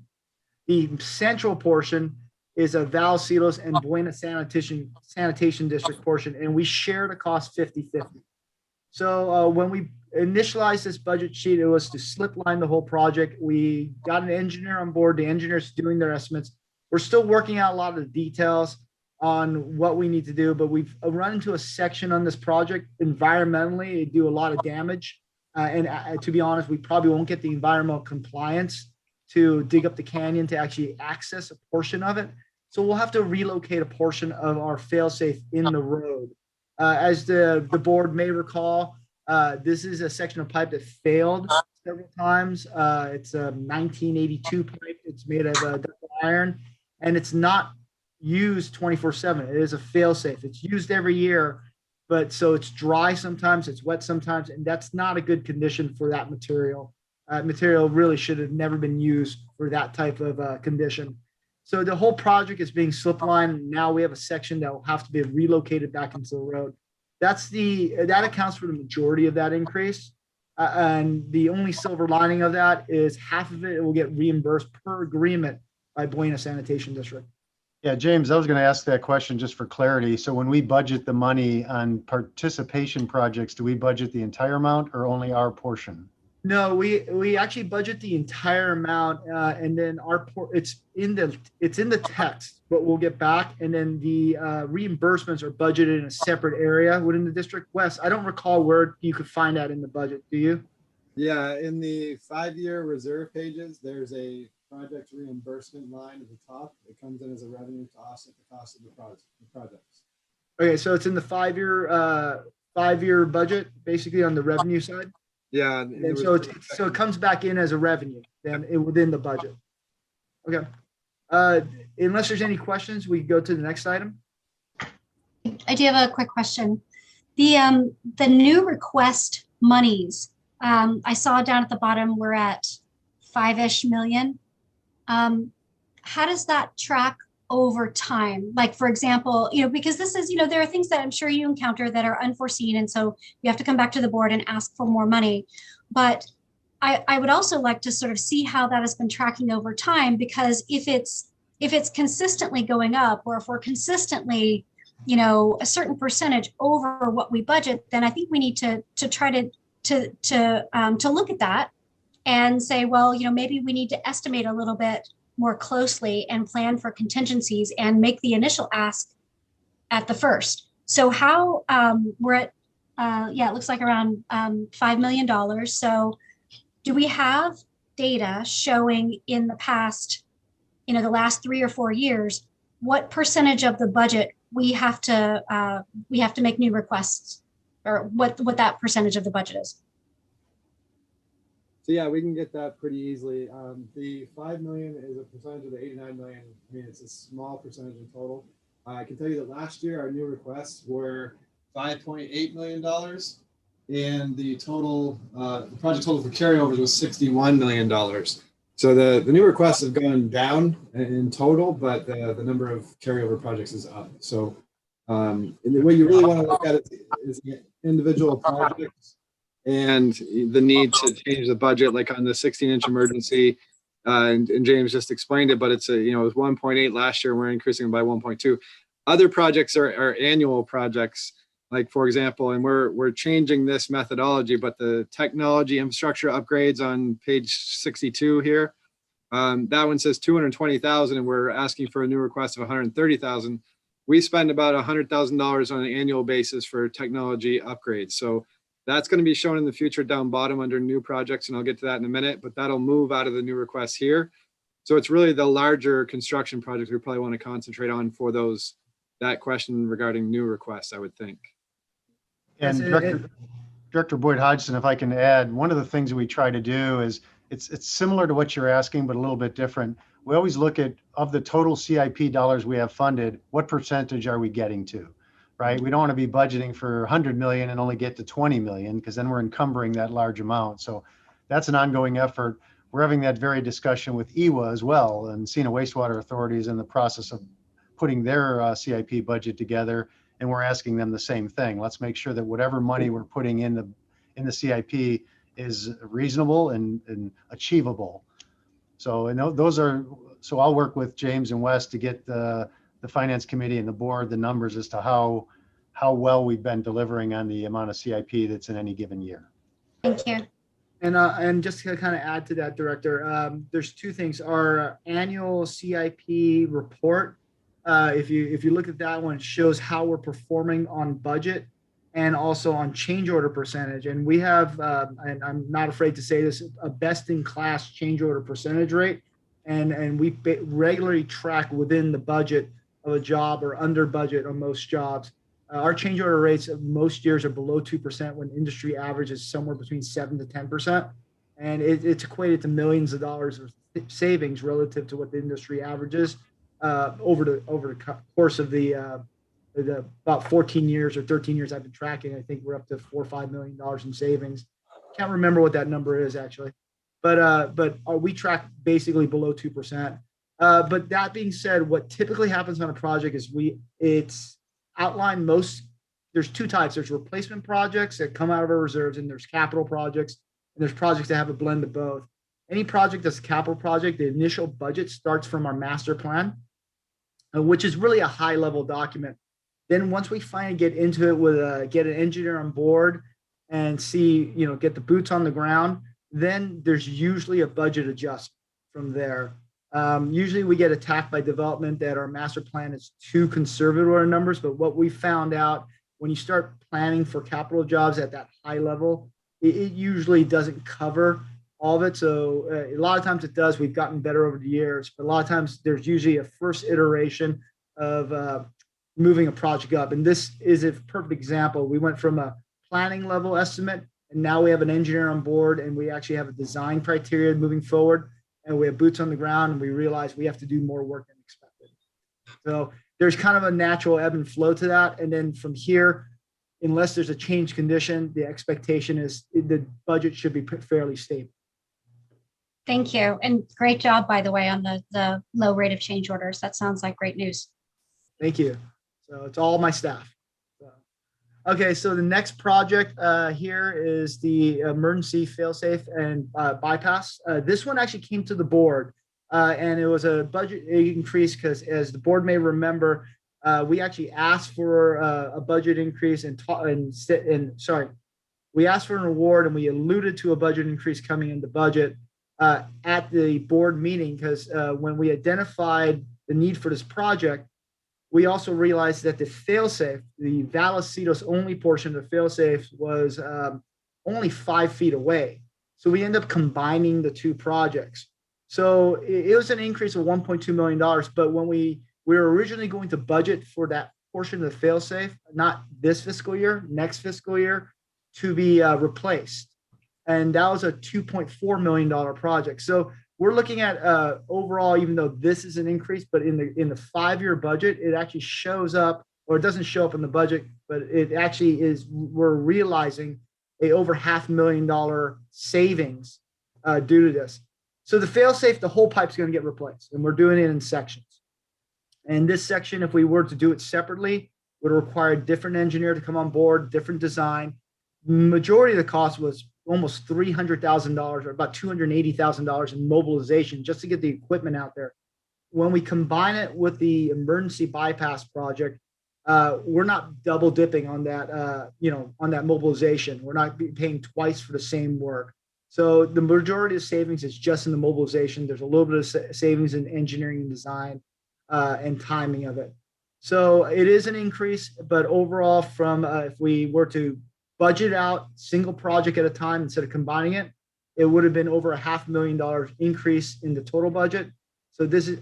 [SPEAKER 7] The central portion is a Vallecitos and Buena Sanitation District portion, and we share the cost 50-50. So when we initialized this budget sheet, it was to slip line the whole project. We got an engineer on board. The engineer's doing their estimates. We're still working out a lot of the details on what we need to do, but we've run into a section on this project. Environmentally, it do a lot of damage. And to be honest, we probably won't get the environmental compliance to dig up the canyon to actually access a portion of it. So we'll have to relocate a portion of our fail-safe in the road. As the board may recall, this is a section of pipe that failed several times. It's a 1982 pipe. It's made of ductile iron, and it's not used 24/7. It is a fail-safe. It's used every year, but so it's dry sometimes, it's wet sometimes, and that's not a good condition for that material. Material really should have never been used for that type of condition. So the whole project is being slip lined. Now we have a section that will have to be relocated back into the road. That accounts for the majority of that increase. And the only silver lining of that is half of it will get reimbursed per agreement by Buena Sanitation District.
[SPEAKER 2] Yeah, James, I was going to ask that question just for clarity. So when we budget the money on participation projects, do we budget the entire amount or only our portion?
[SPEAKER 7] No, we actually budget the entire amount, and then it's in the text, but we'll get back, and then the reimbursements are budgeted in a separate area within the district. Wes, I don't recall where you could find that in the budget. Do you?
[SPEAKER 3] Yeah, in the 5-year reserve pages, there's a project reimbursement line at the top. It comes in as a revenue to offset the cost of the projects.
[SPEAKER 7] Okay, so it's in the 5-year budget, basically on the revenue side.
[SPEAKER 3] Yeah,
[SPEAKER 7] And so it comes back in as a revenue then within the budget. Okay. Unless there's any questions, we go to the next item.
[SPEAKER 4] I do have a quick question. The new request monies, I saw down at the bottom, we're at 5-ish million. How does that track over time? Like, for example, because this is, there are things that I'm sure you encounter that are unforeseen. And so you have to come back to the board and ask for more money. But I would also like to sort of see how that has been tracking over time, because if it's consistently going up, or if we're consistently, a certain percentage over what we budget, then I think we need to try to look at that and say, well, maybe we need to estimate a little bit more closely and plan for contingencies and make the initial ask at the first. So how we're at, it looks like around $5 million. So do we have data showing in the past, the last 3 or 4 years, what percentage of the budget we have to make new requests, or what that percentage of the budget is?
[SPEAKER 3] So yeah, we can get that pretty easily. The 5 million is a percentage of the 89 million. I mean, it's a small percentage in total. I can tell you that last year our new requests were $5.8 million, and the total, the project total for carryovers was $61 million. So the new requests have gone down in total, but the number of carryover projects is up. So and the way you really want to look at it is individual projects and the need to change the budget, like on the 16-inch emergency. And James just explained it, but it's it was 1.8 last year. We're increasing by 1.2. Other projects are annual projects, like, for example, and we're changing this methodology, but the technology infrastructure upgrades on page 62 here, that one says 220,000, and we're asking for a new request of 130,000. We spend about $100,000 on an annual basis for technology upgrades. So that's going to be shown in the future down bottom under new projects, and I'll get to that in a minute, but that'll move out of the new requests here. So it's really the larger construction projects we probably want to concentrate on for that question regarding new requests, I would think.
[SPEAKER 2] And Director Boyd Hodgson, if I can add, one of the things that we try to do is, it's similar to what you're asking, but a little bit different. We always look at, of the total CIP dollars we have funded, what percentage are we getting to, right? We don't want to be budgeting for 100 million and only get to 20 million, because then we're encumbering that large amount. So that's an ongoing effort. We're having that very discussion with EWA as well, and Sena Wastewater Authority is in the process of putting their CIP budget together, and we're asking them the same thing. Let's make sure that whatever money we're putting in the CIP is reasonable and achievable. So I'll work with James and Wes to get the finance committee and the board the numbers as to how well we've been delivering on the amount of CIP that's in any given year.
[SPEAKER 4] Thank you.
[SPEAKER 7] And just to kind of add to that, Director, there's two things. Our annual CIP report, if you look at that one, it shows how we're performing on budget and also on change order percentage. And we have, and I'm not afraid to say this, a best in class change order percentage rate. And we regularly track within the budget of a job or under budget on most jobs. Our change order rates of most years are below 2%, when industry average is somewhere between 7 to 10%. And it's equated to millions of dollars of savings relative to what the industry averages over the course of the about 14 years or 13 years I've been tracking. I think we're up to $4 or $5 million in savings. Can't remember what that number is actually, but we track basically below 2%. But that being said, what typically happens on a project is it's outlined there's two types. There's replacement projects that come out of our reserves, and there's capital projects, and there's projects that have a blend of both. Any project that's a capital project, the initial budget starts from our master plan, which is really a high level document. Then once we finally get into it get an engineer on board and get the boots on the ground, then there's usually a budget adjustment from there. Usually we get attacked by development that our master plan is too conservative with our numbers, but what we found out, when you start planning for capital jobs at that high level, it usually doesn't cover all of it. So a lot of times it does. We've gotten better over the years, but a lot of times there's usually a first iteration of moving a project up. And this is a perfect example. We went from a planning level estimate, and now we have an engineer on board, and we actually have a design criteria moving forward, and we have boots on the ground, and we realize we have to do more work than expected. So there's kind of a natural ebb and flow to that. And then from here, unless there's a change condition, the expectation is the budget should be fairly stable.
[SPEAKER 4] Thank you. And great job, by the way, on the low rate of change orders. That sounds like great news.
[SPEAKER 7] Thank you. So it's all my staff. So, okay, so the next project here is the emergency failsafe and bypass. This one actually came to the board, and it was a budget increase because, as the board may remember, we actually asked for a budget increase we asked for an award and we alluded to a budget increase coming in the budget at the board meeting because when we identified the need for this project, we also realized that the failsafe, the Vallecitos only portion of the failsafe was only 5 feet away. So we end up combining the two projects. So it was an increase of $1.2 million, but when we were originally going to budget for that portion of the failsafe, not this fiscal year, next fiscal year, to be replaced. And that was a $2.4 million project. So we're looking at overall, even though this is an increase, but in the 5-year budget, it actually shows up, or it doesn't show up in the budget, but it actually is, we're realizing a over $500,000 savings due to this. So the failsafe, the whole pipe's going to get replaced, and we're doing it in sections. And this section, if we were to do it separately, would require a different engineer to come on board, different design. Majority of the cost was almost $300,000 or about $280,000 in mobilization just to get the equipment out there. When we combine it with the emergency bypass project, we're not double dipping on that, on that mobilization. We're not paying twice for the same work. So the majority of savings is just in the mobilization. There's a little bit of savings in engineering and design and timing of it. So it is an increase, but overall from if we were to budget out single project at a time instead of combining it, it would have been over a $500,000 increase in the total budget. So this is,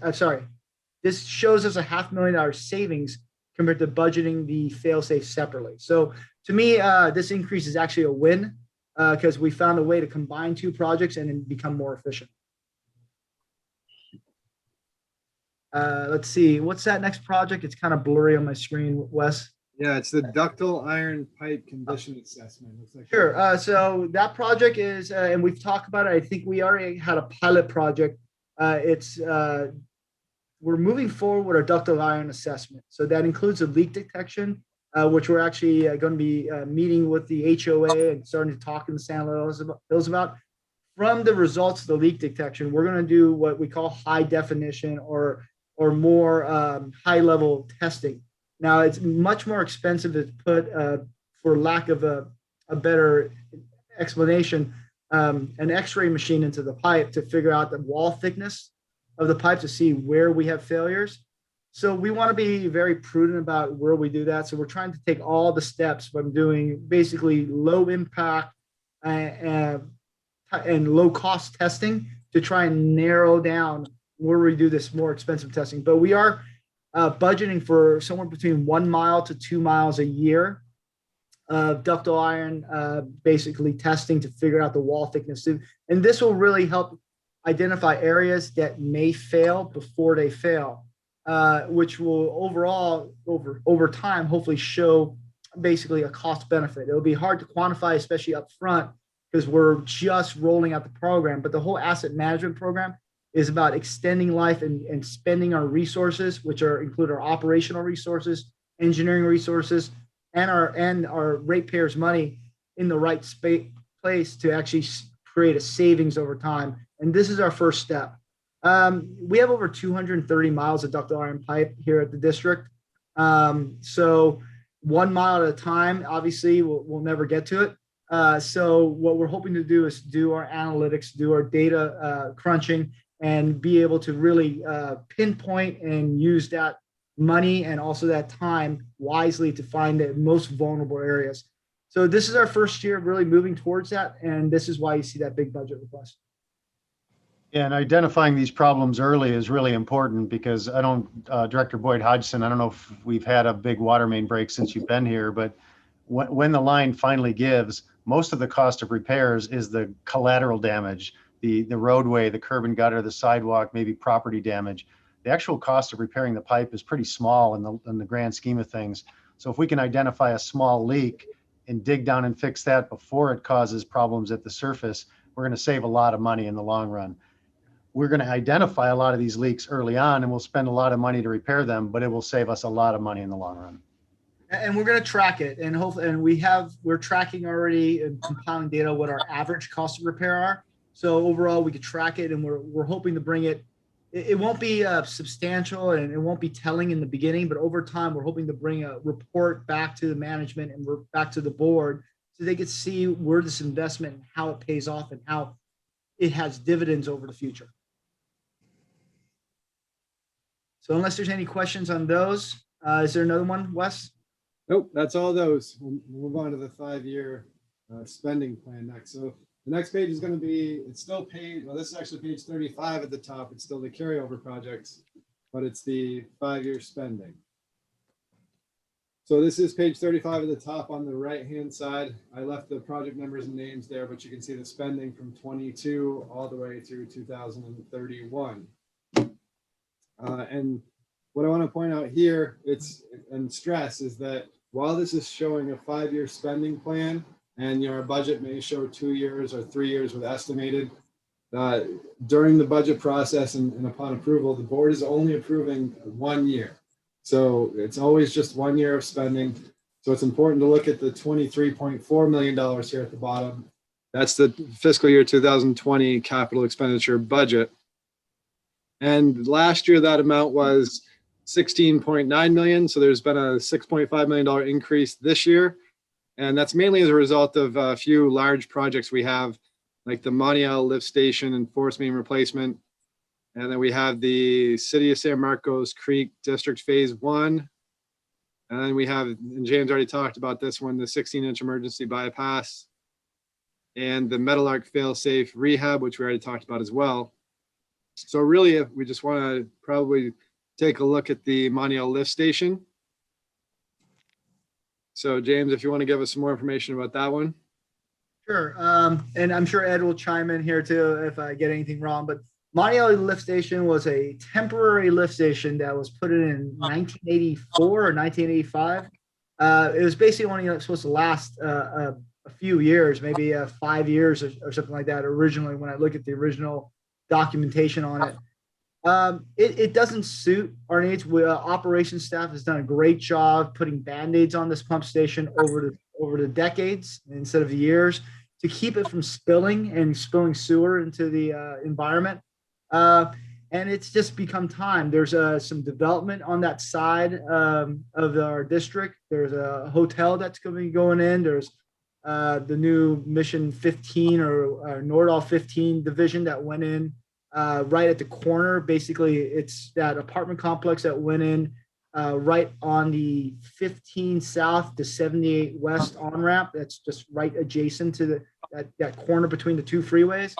[SPEAKER 7] this shows us a $500,000 savings compared to budgeting the failsafe separately. So to me, this increase is actually a win because we found a way to combine two projects and then become more efficient. Let's see, what's that next project? It's kind of blurry on my screen, Wes.
[SPEAKER 3] Yeah, it's the ductile iron pipe condition assessment. Looks like
[SPEAKER 7] Sure. So that project is, and we've talked about it. I think we already had a pilot project. We're moving forward with our ductile iron assessment. So that includes a leak detection, which we're actually going to be meeting with the HOA and starting to talk in the San Luis Hills about. From the results of the leak detection, we're going to do what we call high definition or more high level testing. Now, it's much more expensive to put, for lack of a better explanation, an X-ray machine into the pipe to figure out the wall thickness of the pipe to see where we have failures. So we want to be very prudent about where we do that. So we're trying to take all the steps from doing basically low impact and low cost testing to try and narrow down where we do this more expensive testing. But we are budgeting for somewhere between 1 mile to 2 miles a year of ductile iron, basically testing to figure out the wall thickness. And this will really help identify areas that may fail before they fail, which will overall, over time, hopefully show basically a cost benefit. It'll be hard to quantify, especially up front, because we're just rolling out the program. But the whole asset management program is about extending life and spending our resources, which include our operational resources, engineering resources, and our ratepayers' money in the right place to actually create a savings over time. And this is our first step. We have over 230 miles of ductile iron pipe here at the district. So 1 mile at a time, obviously, we'll never get to it. So what we're hoping to do is do our analytics, do our data crunching, and be able to really pinpoint and use that money and also that time wisely to find the most vulnerable areas. So this is our first year really moving towards that, and this is why you see that big budget request.
[SPEAKER 2] Yeah, and identifying these problems early is really important because Director Boyd Hodgson, I don't know if we've had a big water main break since you've been here, but when the line finally gives, most of the cost of repairs is the collateral damage, the roadway, the curb and gutter, the sidewalk, maybe property damage. the actual cost of repairing the pipe is pretty small in the grand scheme of things. So if we can identify a small leak and dig down and fix that before it causes problems at the surface, we're going to save a lot of money in the long run. We're going to identify a lot of these leaks early on, and we'll spend a lot of money to repair them, but it will save us a lot of money in the long run.
[SPEAKER 7] And we're going to track it, and hopefully, and we're tracking already and compiling data what our average cost of repair are. So overall, we could track it, and we're hoping to bring it. It won't be substantial, and it won't be telling in the beginning, but over time, we're hoping to bring a report back to the management and we're back to the board, so they could see where this investment and how it pays off and how it has dividends over the future. So unless there's any questions on those, is there another one, Wes?
[SPEAKER 3] Nope, that's all those. We'll move on to the 5-year spending plan next. So the next page is going to be, it's still page, well, this is actually page 35 at the top. It's still the carryover projects, but it's the 5-year spending. So this is page 35 at the top on the right-hand side. I left the project numbers and names there, but you can see the spending from 22 all the way through 2031. And what I want to point out here, and stress, is that while this is showing a 5-year spending plan, and our budget may show 2 years or 3 years with estimated, during the budget process and upon approval, the board is only approving 1 year. So it's always just 1 year of spending. So it's important to look at the $23.4 million here at the bottom. That's the fiscal year 2020 capital expenditure budget. And last year that amount was 16.9 million. So there's been a $6.5 million increase this year. And that's mainly as a result of a few large projects we have, like the Montiel lift station and force main replacement. And then we have the City of San Marcos Creek District Phase 1. And then we have, and James already talked about this one, the 16-inch emergency bypass and the Metal Arc fail-safe rehab, which we already talked about as well. So really, we just want to probably take a look at the Montiel lift station. So James, if you want to give us some more information about that one.
[SPEAKER 7] Sure. And I'm sure Ed will chime in here too if I get anything wrong, but Montiel lift station was a temporary lift station that was put in 1984 or 1985. It was basically only supposed to last a few years, maybe 5 years or something like that originally, when I look at the original documentation on it. It doesn't suit our needs. Operations staff has done a great job putting Band-Aids on this pump station over the decades instead of the years to keep it from spilling sewer into the environment. And it's just become time. There's some development on that side of our district. There's a hotel that's going to be going in. There's the new Mission 15 or Nordal 15 division that went in right at the corner. Basically, it's that apartment complex that went in right on the 15 South to 78 West on-ramp. That's just right adjacent to that corner between the two freeways.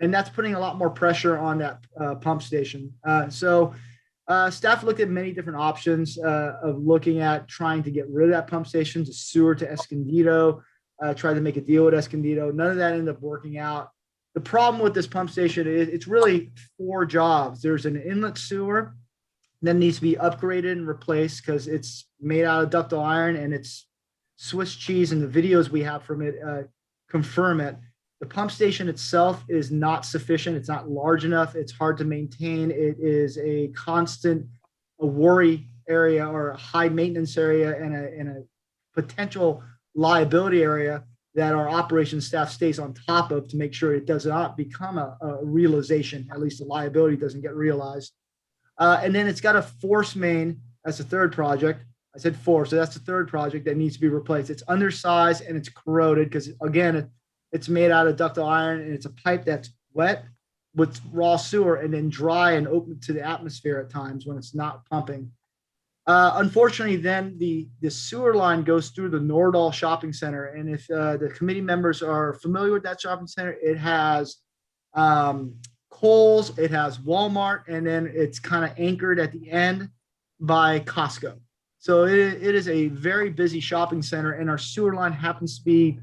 [SPEAKER 7] And that's putting a lot more pressure on that pump station. So staff looked at many different options of looking at trying to get rid of that pump station, to sewer to Escondido, try to make a deal with Escondido. None of that ended up working out. The problem with this pump station is it's really 4 jobs. There's an inlet sewer that needs to be upgraded and replaced because it's made out of ductile iron and it's Swiss cheese, and the videos we have from it confirm it. The pump station itself is not sufficient. It's not large enough. It's hard to maintain. It is a constant worry area or a high maintenance area and a potential liability area that our operations staff stays on top of to make sure it does not become a realization, at least the liability doesn't get realized. And then it's got a force main. That's the third project. I said 4, so that's the third project that needs to be replaced. It's undersized and it's corroded because, again, it's made out of ductile iron and it's a pipe that's wet with raw sewer and then dry and open to the atmosphere at times when it's not pumping. Unfortunately, then the sewer line goes through the Nordal Shopping Center. And if the committee members are familiar with that shopping center, it has Kohl's, it has Walmart, and then it's kind of anchored at the end by Costco. So it is a very busy shopping center, and our sewer line happens to be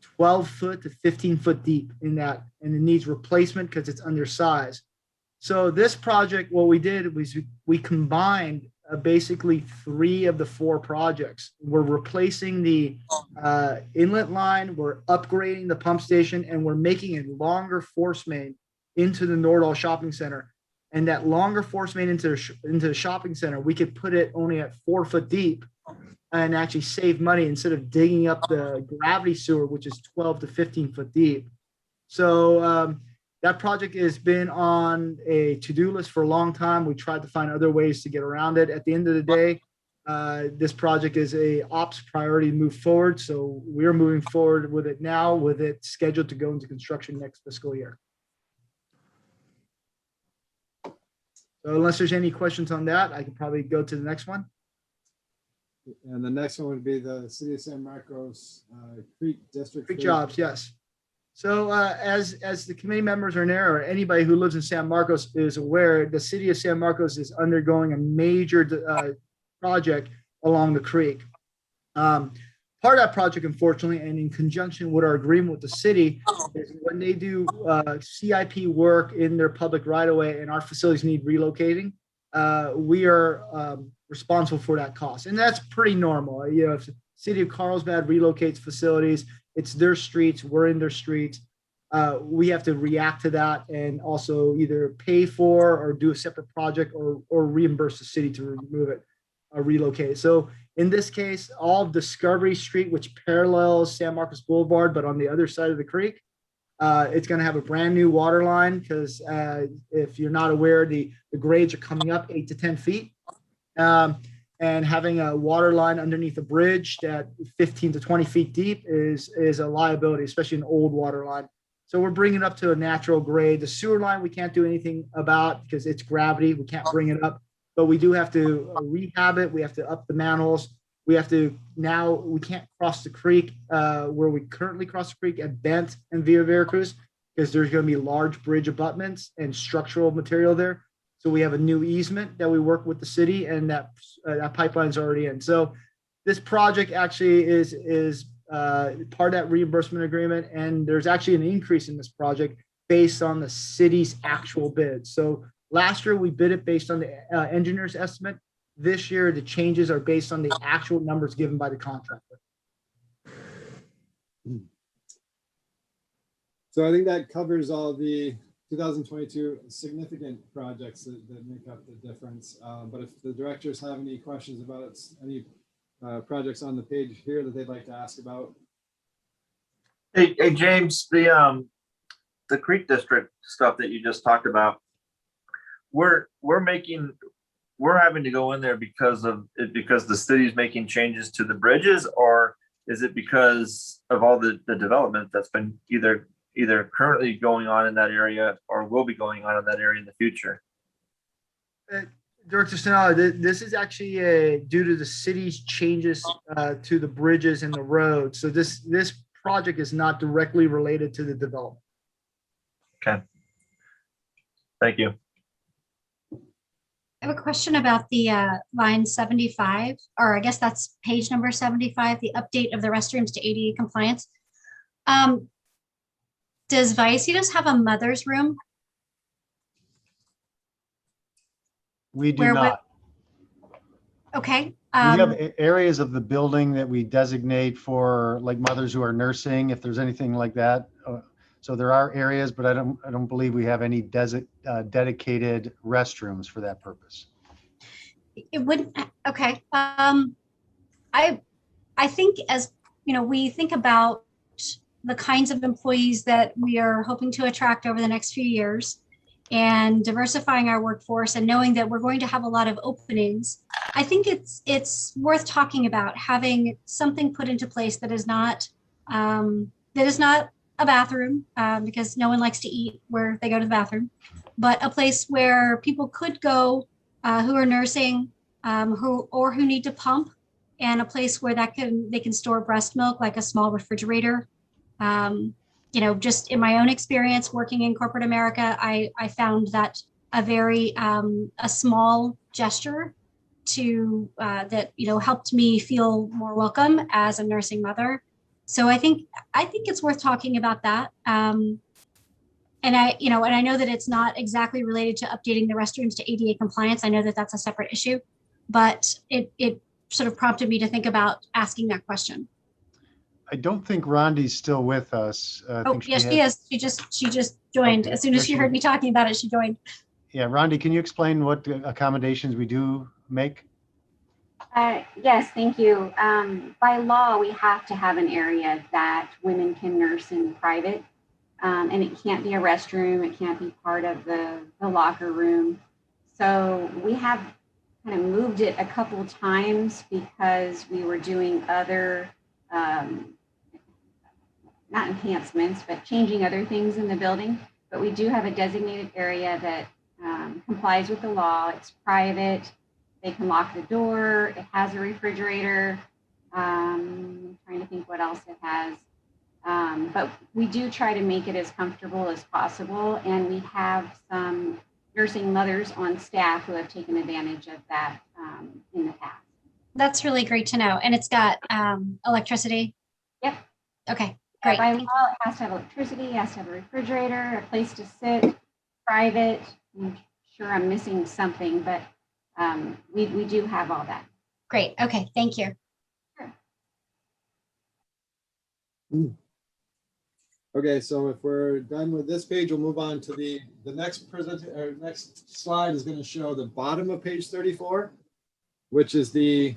[SPEAKER 7] 12 foot to 15 foot deep in that, and it needs replacement because it's undersized. So this project, what we did was we combined basically 3 of the 4 projects. We're replacing the inlet line, we're upgrading the pump station, and we're making a longer force main into the Nordall Shopping Center. And that longer force main into the shopping center, we could put it only at 4 foot deep and actually save money instead of digging up the gravity sewer, which is 12 to 15 foot deep. So that project has been on a to-do list for a long time. We tried to find other ways to get around it. At the end of the day, this project is a ops priority to move forward. So we're moving forward with it now, with it scheduled to go into construction next fiscal year. So unless there's any questions on that, I can probably go to the next one.
[SPEAKER 3] And the next one would be the City of San Marcos Creek District.
[SPEAKER 7] Great jobs, yes. So as the committee members are there, or anybody who lives in San Marcos is aware, the City of San Marcos is undergoing a major project along the creek. Part of that project, unfortunately, and in conjunction with our agreement with the city, is when they do CIP work in their public right-of-way and our facilities need relocating, we are responsible for that cost. And that's pretty normal. You know, if the city of Carlsbad relocates facilities, it's their streets, we're in their streets. We have to react to that and also either pay for or do a separate project or reimburse the city to remove it, relocate it. So in this case, all of Discovery Street, which parallels San Marcos Boulevard, but on the other side of the creek, it's going to have a brand new water line because if you're not aware, the grades are coming up 8 to 10 feet. And having a water line underneath a bridge that 15 to 20 feet deep is a liability, especially an old water line. So we're bringing it up to a natural grade. The sewer line, we can't do anything about because it's gravity. We can't bring it up, but we do have to rehab it. We have to up the manholes. We have to, now we can't cross the creek where we currently cross the creek at Bent and Via Veracruz because there's going to be large bridge abutments and structural material there. So we have a new easement that we work with the city, and that pipeline's already in. So this project actually is part of that reimbursement agreement, and there's actually an increase in this project based on the city's actual bid. So last year we bid it based on the engineer's estimate. This year the changes are based on the actual numbers given by the contractor.
[SPEAKER 3] So I think that covers all the 2022 significant projects that make up the difference. But if the directors have any questions about it, any projects on the page here that they'd like to ask about.
[SPEAKER 1] Hey, James, the Creek District stuff that you just talked about, we're having to go in there because the city's making changes to the bridges, or is it because of all the development that's been either currently going on in that area or will be going on in that area in the future?
[SPEAKER 7] Director Sinala, this is actually due to the city's changes to the bridges and the roads. So this project is not directly related to the development.
[SPEAKER 1] Okay. Thank you.
[SPEAKER 4] I have a question about the line 75, or I guess that's page number 75, the update of the restrooms to ADA compliance. Does Vallecitos have a mother's room?
[SPEAKER 2] We do
[SPEAKER 4] Where
[SPEAKER 2] not.
[SPEAKER 4] Okay.
[SPEAKER 2] We have areas of the building that we designate for like mothers who are nursing, if there's anything like that. So there are areas, but I don't believe we have any dedicated restrooms for that purpose.
[SPEAKER 4] It wouldn't. Okay. I think, as you know, we think about the kinds of employees that we are hoping to attract over the next few years and diversifying our workforce and knowing that we're going to have a lot of openings. I think it's worth talking about having something put into place that is not a bathroom, because no one likes to eat where they go to the bathroom, but a place where people could go who are nursing, who need to pump, and a place where they can store breast milk, like a small refrigerator. You know, just in my own experience working in corporate America, I found that a very a small gesture to that helped me feel more welcome as a nursing mother. So I think it's worth talking about that. And I know that it's not exactly related to updating the restrooms to ADA compliance. I know that that's a separate issue, but it sort of prompted me to think about asking that question.
[SPEAKER 2] I don't think Rhonda's still with us. I
[SPEAKER 4] Oh,
[SPEAKER 2] think
[SPEAKER 4] yes, she is. She just joined.
[SPEAKER 2] Okay,
[SPEAKER 4] As soon as
[SPEAKER 2] there
[SPEAKER 4] she
[SPEAKER 2] she
[SPEAKER 4] heard
[SPEAKER 2] is.
[SPEAKER 4] me talking about it, she joined.
[SPEAKER 2] Yeah, Rhonda, can you explain what accommodations we do make?
[SPEAKER 5] Yes, thank you. By law, we have to have an area that women can nurse in private. And it can't be a restroom. It can't be part of the locker room. So we have kind of moved it a couple times because we were doing other, not enhancements, but changing other things in the building. But we do have a designated area that complies with the law. It's private. They can lock the door. It has a refrigerator. I'm trying to think what else it has. But we do try to make it as comfortable as possible. And we have some nursing mothers on staff who have taken advantage of that in the past.
[SPEAKER 4] That's really great to know. And it's got electricity.
[SPEAKER 5] Yep.
[SPEAKER 4] Okay, great.
[SPEAKER 5] By law, it has to have electricity, it has to have a refrigerator, a place to sit, private. I'm sure I'm missing something, but we do have all that.
[SPEAKER 4] Great. Okay, thank you.
[SPEAKER 3] Okay, so if we're done with this page, we'll move on to the next next slide is going to show the bottom of page 34, which is the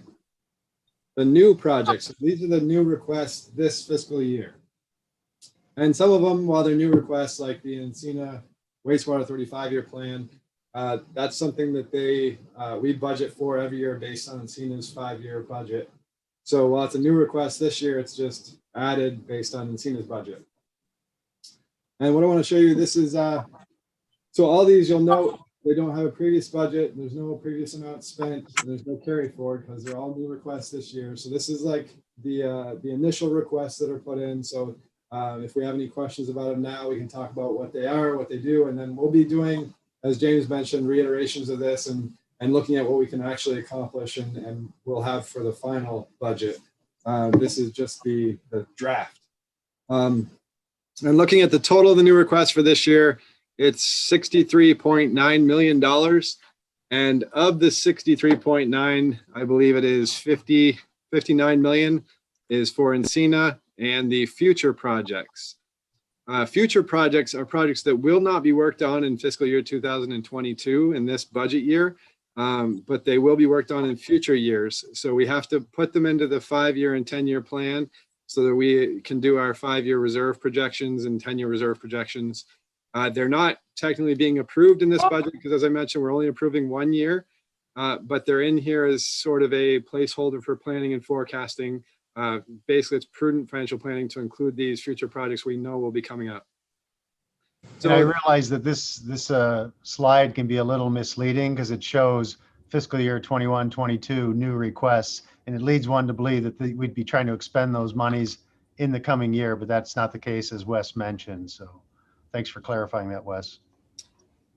[SPEAKER 3] new projects. So these are the new requests this fiscal year. And some of them, while they're new requests, like the Encina wastewater 35-year plan, that's something that we budget for every year based on Encina's 5-year budget. So while it's a new request this year, it's just added based on Encina's budget. And what I want to show you, this is, so all these you'll note, they don't have a previous budget. There's no previous amount spent. There's no carry forward because they're all new requests this year. So this is like the initial requests that are put in. So if we have any questions about them now, we can talk about what they are, what they do, and then we'll be doing, as James mentioned, reiterations of this and looking at what we can actually accomplish and we'll have for the final budget. This is just the draft. And looking at the total of the new requests for this year, it's $63.9 million. And of the 63.9, I believe it is 59 million is for Encina and the future projects. Future projects are projects that will not be worked on in fiscal year 2022 in this budget year, but they will be worked on in future years. So we have to put them into the 5-year and 10-year plan so that we can do our 5-year reserve projections and 10-year reserve projections. They're not technically being approved in this budget because, as I mentioned, we're only approving 1 year, but they're in here as sort of a placeholder for planning and forecasting. Basically, it's prudent financial planning to include these future projects we know will be coming up.
[SPEAKER 2] So I realize that this slide can be a little misleading because it shows fiscal year 21, 22 new requests, and it leads one to believe that we'd be trying to expend those monies in the coming year, but that's not the case, as Wes mentioned. So thanks for clarifying that, Wes.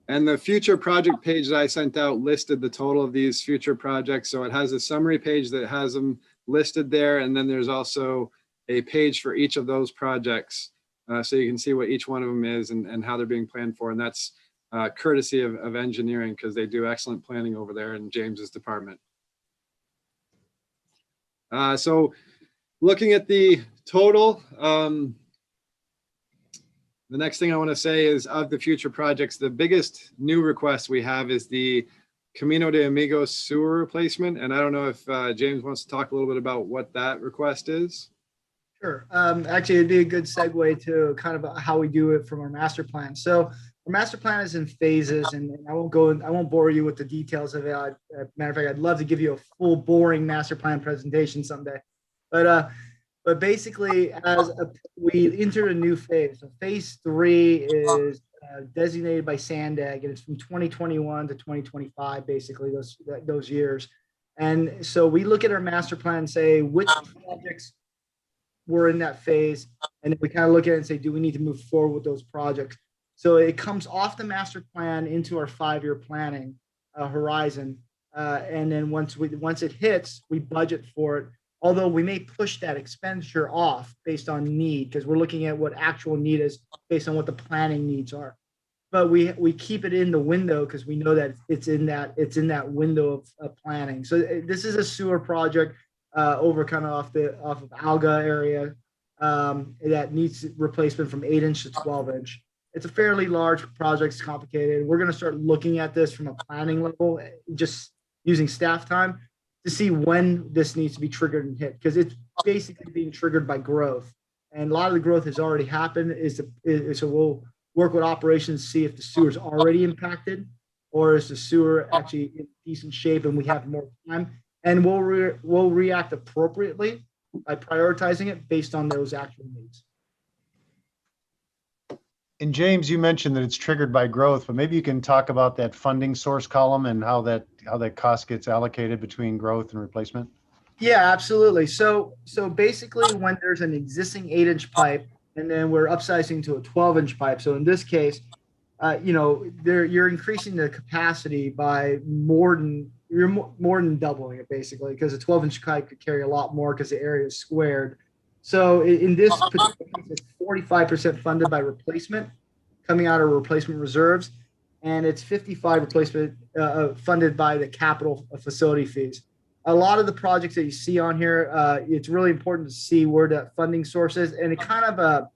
[SPEAKER 3] And the future project page that I sent out listed the total of these future projects. So it has a summary page that has them listed there. And then there's also a page for each of those projects. So you can see what each one of them is and how they're being planned for. And that's courtesy of engineering because they do excellent planning over there in James's department. So looking at the total, the next thing I want to say is of the future projects, the biggest new request we have is the Camino de Amigos sewer replacement. And I don't know if James wants to talk a little bit about what that request is.
[SPEAKER 7] Sure. Actually, it'd be a good segue to kind of how we do it from our master plan. So our master plan is in phases, and I won't bore you with the details of it. Matter of fact, I'd love to give you a full boring master plan presentation someday. But basically, we entered a new phase. So phase 3 is designated by SANDAG, and it's from 2021 to 2025, basically those years. And so we look at our master plan and say which projects were in that phase, and then we kind of look at it and say, do we need to move forward with those projects? So it comes off the master plan into our 5-year planning horizon, and then once it hits, we budget for it Although we may push that expenditure off based on need, because we're looking at what actual need is based on what the planning needs are. But we keep it in the window because we know that it's in that window of planning. So this is a sewer project over kind of off of Alga area that needs replacement from 8-inch to 12-inch. It's a fairly large project. It's complicated. We're going to start looking at this from a planning level, just using staff time to see when this needs to be triggered and hit, because it's basically being triggered by growth. And a lot of the growth has already happened. So we'll work with operations, see if the sewer is already impacted or is the sewer actually in decent shape and we have more time. And we'll react appropriately by prioritizing it based on those actual needs.
[SPEAKER 2] And James, you mentioned that it's triggered by growth, but maybe you can talk about that funding source column and how that cost gets allocated between growth and replacement.
[SPEAKER 7] Yeah, absolutely. So basically when there's an existing 8-inch pipe and then we're upsizing to a 12-inch pipe. So in this case, you're increasing the capacity by more than doubling it basically, because a 12-inch pipe could carry a lot more because the area is squared. So in this particular case, it's 45% funded by replacement, coming out of replacement reserves, and it's 55 replacement funded by the capital facility fees. A lot of the projects that you see on here, it's really important to see where that funding source is, and it kind of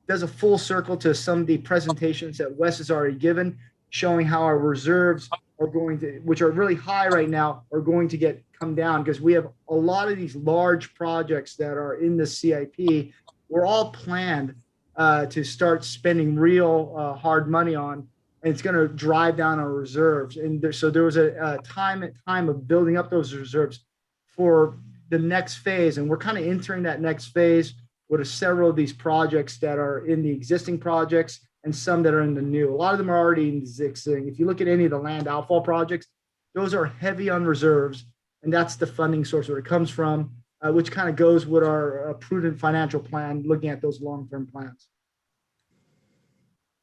[SPEAKER 7] does a full circle to some of the presentations that Wes has already given, showing how our reserves are going to, which are really high right now, are going to come down because we have a lot of these large projects that are in the CIP. We're all planned to start spending real hard money on, and it's going to drive down our reserves. And so there was a time of building up those reserves for the next phase, and we're kind of entering that next phase with several of these projects that are in the existing projects and some that are in the new. A lot of them are already in existing. If you look at any of the land outfall projects, those are heavy on reserves, and that's the funding source where it comes from, which kind of goes with our prudent financial plan, looking at those long-term plans.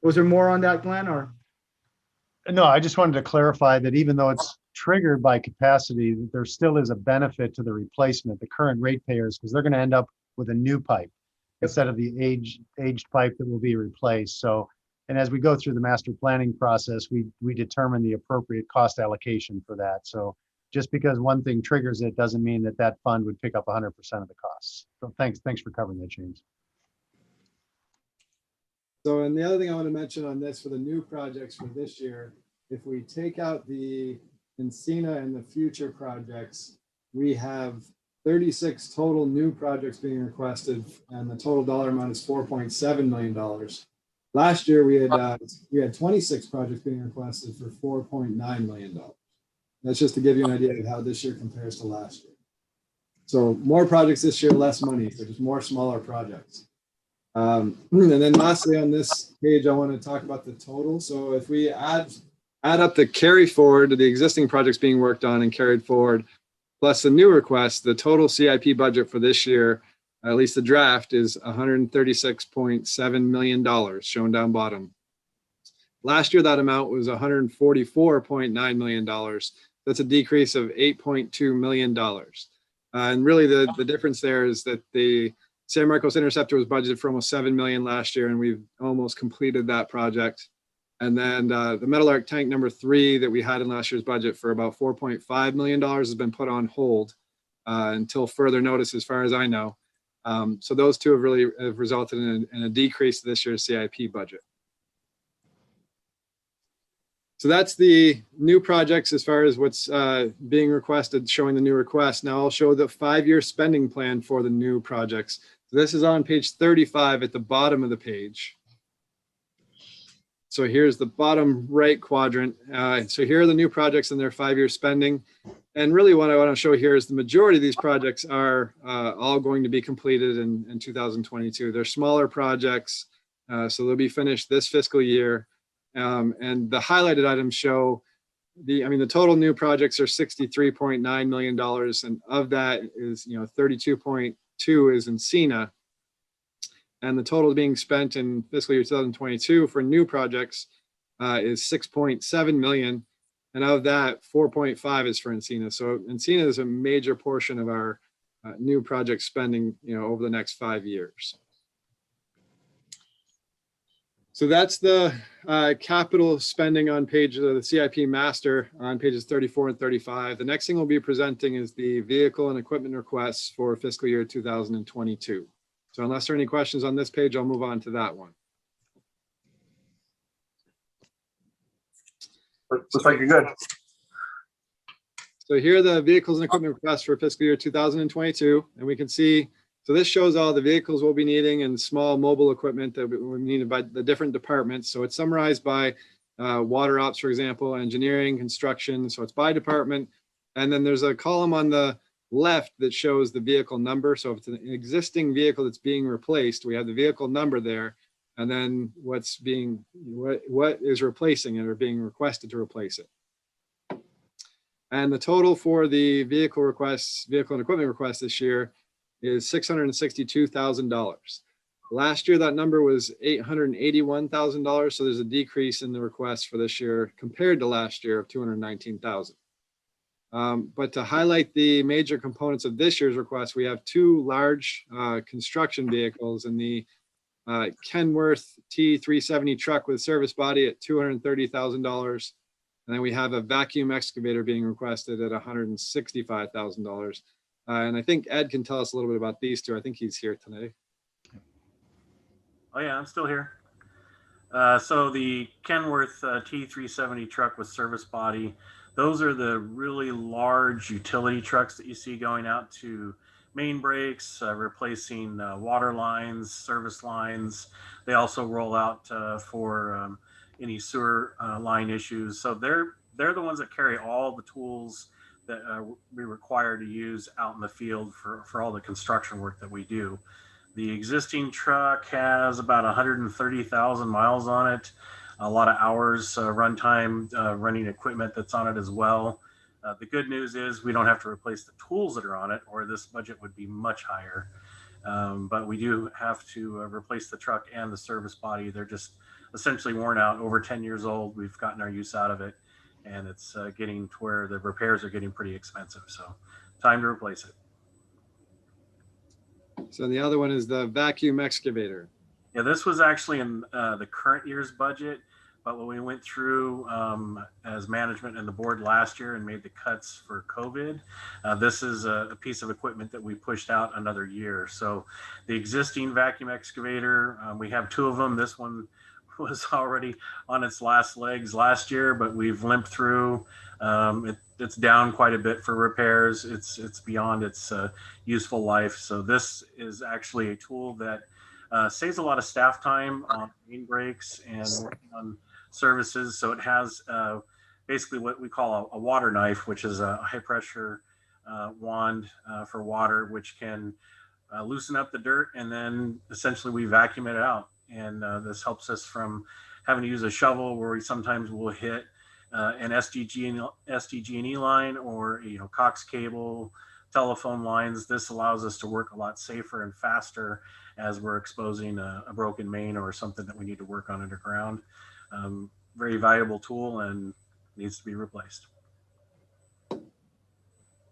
[SPEAKER 7] Was there more on that, Glenn, or?
[SPEAKER 2] No, I just wanted to clarify that even though it's triggered by capacity, there still is a benefit to the replacement, the current ratepayers, because they're going to end up with a new pipe instead of the aged pipe that will be replaced. So, and as we go through the master planning process, we determine the appropriate cost allocation for that. So just because one thing triggers it doesn't mean that that fund would pick up 100% of the costs. So thanks for covering that, James.
[SPEAKER 3] So, and the other thing I want to mention on this for the new projects for this year, if we take out the Encina and the future projects, we have 36 total new projects being requested, and the total dollar amount is $4.7 million. Last year we had 26 projects being requested for $4.9 million. That's just to give you an idea of how this year compares to last year. So more projects this year, less money, so just more smaller projects. And then lastly on this page, I want to talk about the total. So if we add up the carry forward to the existing projects being worked on and carried forward, plus the new request, the total CIP budget for this year, at least the draft, is $136.7 million, shown down bottom. Last year, that amount was $144.9 million. That's a decrease of $8.2 million. And really the difference there is that the San Marcos Interceptor was budgeted for almost $7 million last year, and we've almost completed that project. And then the Metal Arc tank number 3 that we had in last year's budget for about $4.5 million has been put on hold until further notice, as far as I know. So those two have resulted in a decrease to this year's CIP budget. So that's the new projects as far as what's being requested, showing the new request. Now I'll show the 5-year spending plan for the new projects. So this is on page 35 at the bottom of the page. So here's the bottom right quadrant. So here are the new projects and their 5-year spending. And really what I want to show here is the majority of these projects are all going to be completed in 2022. They're smaller projects, so they'll be finished this fiscal year. And the highlighted items show the total new projects are $63.9 million. And of that is, 32.2 is Encina. And the total being spent in fiscal year 2022 for new projects is $6.7 million. And of that, 4.5 is for Encina. So Encina is a major portion of our new project spending, over the next 5 years. So that's the capital spending on page of the CIP master on pages 34 and 35. The next thing we'll be presenting is the vehicle and equipment requests for fiscal year 2022. So unless there are any questions on this page, I'll move on to that one.
[SPEAKER 1] Looks like you're good.
[SPEAKER 3] So here are the vehicles and equipment requests for fiscal year 2022. And we can see, so this shows all the vehicles we'll be needing and small mobile equipment that we needed by the different departments. So it's summarized by water ops, for example, engineering, construction. So it's by department. And then there's a column on the left that shows the vehicle number. So if it's an existing vehicle that's being replaced, we have the vehicle number there. And then what is replacing it or being requested to replace it. And the total for the vehicle and equipment requests this year is $662,000. Last year, that number was $881,000. So there's a decrease in the requests for this year compared to last year of $219,000. But to highlight the major components of this year's request, we have 2 large construction vehicles in the Kenworth T370 truck with service body at $230,000. And then we have a vacuum excavator being requested at $165,000. And I think Ed can tell us a little bit about these 2. I think he's here today.
[SPEAKER 6] Oh yeah, I'm still here. So the Kenworth T370 truck with service body, those are the really large utility trucks that you see going out to main breaks, replacing water lines, service lines. They also roll out for any sewer line issues. So they're the ones that carry all the tools that we require to use out in the field for all the construction work that we do. The existing truck has about 130,000 miles on it, a lot of hours runtime running equipment that's on it as well. The good news is we don't have to replace the tools that are on it, or this budget would be much higher. But we do have to replace the truck and the service body. They're just essentially worn out, over 10 years old. We've gotten our use out of it, and it's getting to where the repairs are getting pretty expensive. So time to replace it.
[SPEAKER 3] So the other one is the vacuum excavator.
[SPEAKER 6] Yeah, this was actually in the current year's budget, but when we went through as management and the board last year and made the cuts for COVID, this is a piece of equipment that we pushed out another year. So the existing vacuum excavator, we have 2 of them. This one was already on its last legs last year, but we've limped through. It's down quite a bit for repairs. It's beyond its useful life. So this is actually a tool that saves a lot of staff time on main breaks and working on services. So it has basically what we call a water knife, which is a high pressure wand for water, which can loosen up the dirt, and then essentially we vacuum it out. And this helps us from having to use a shovel where we sometimes will hit an SDG&E line or coax cable, telephone lines. This allows us to work a lot safer and faster as we're exposing a broken main or something that we need to work on underground. Very valuable tool and needs to be replaced.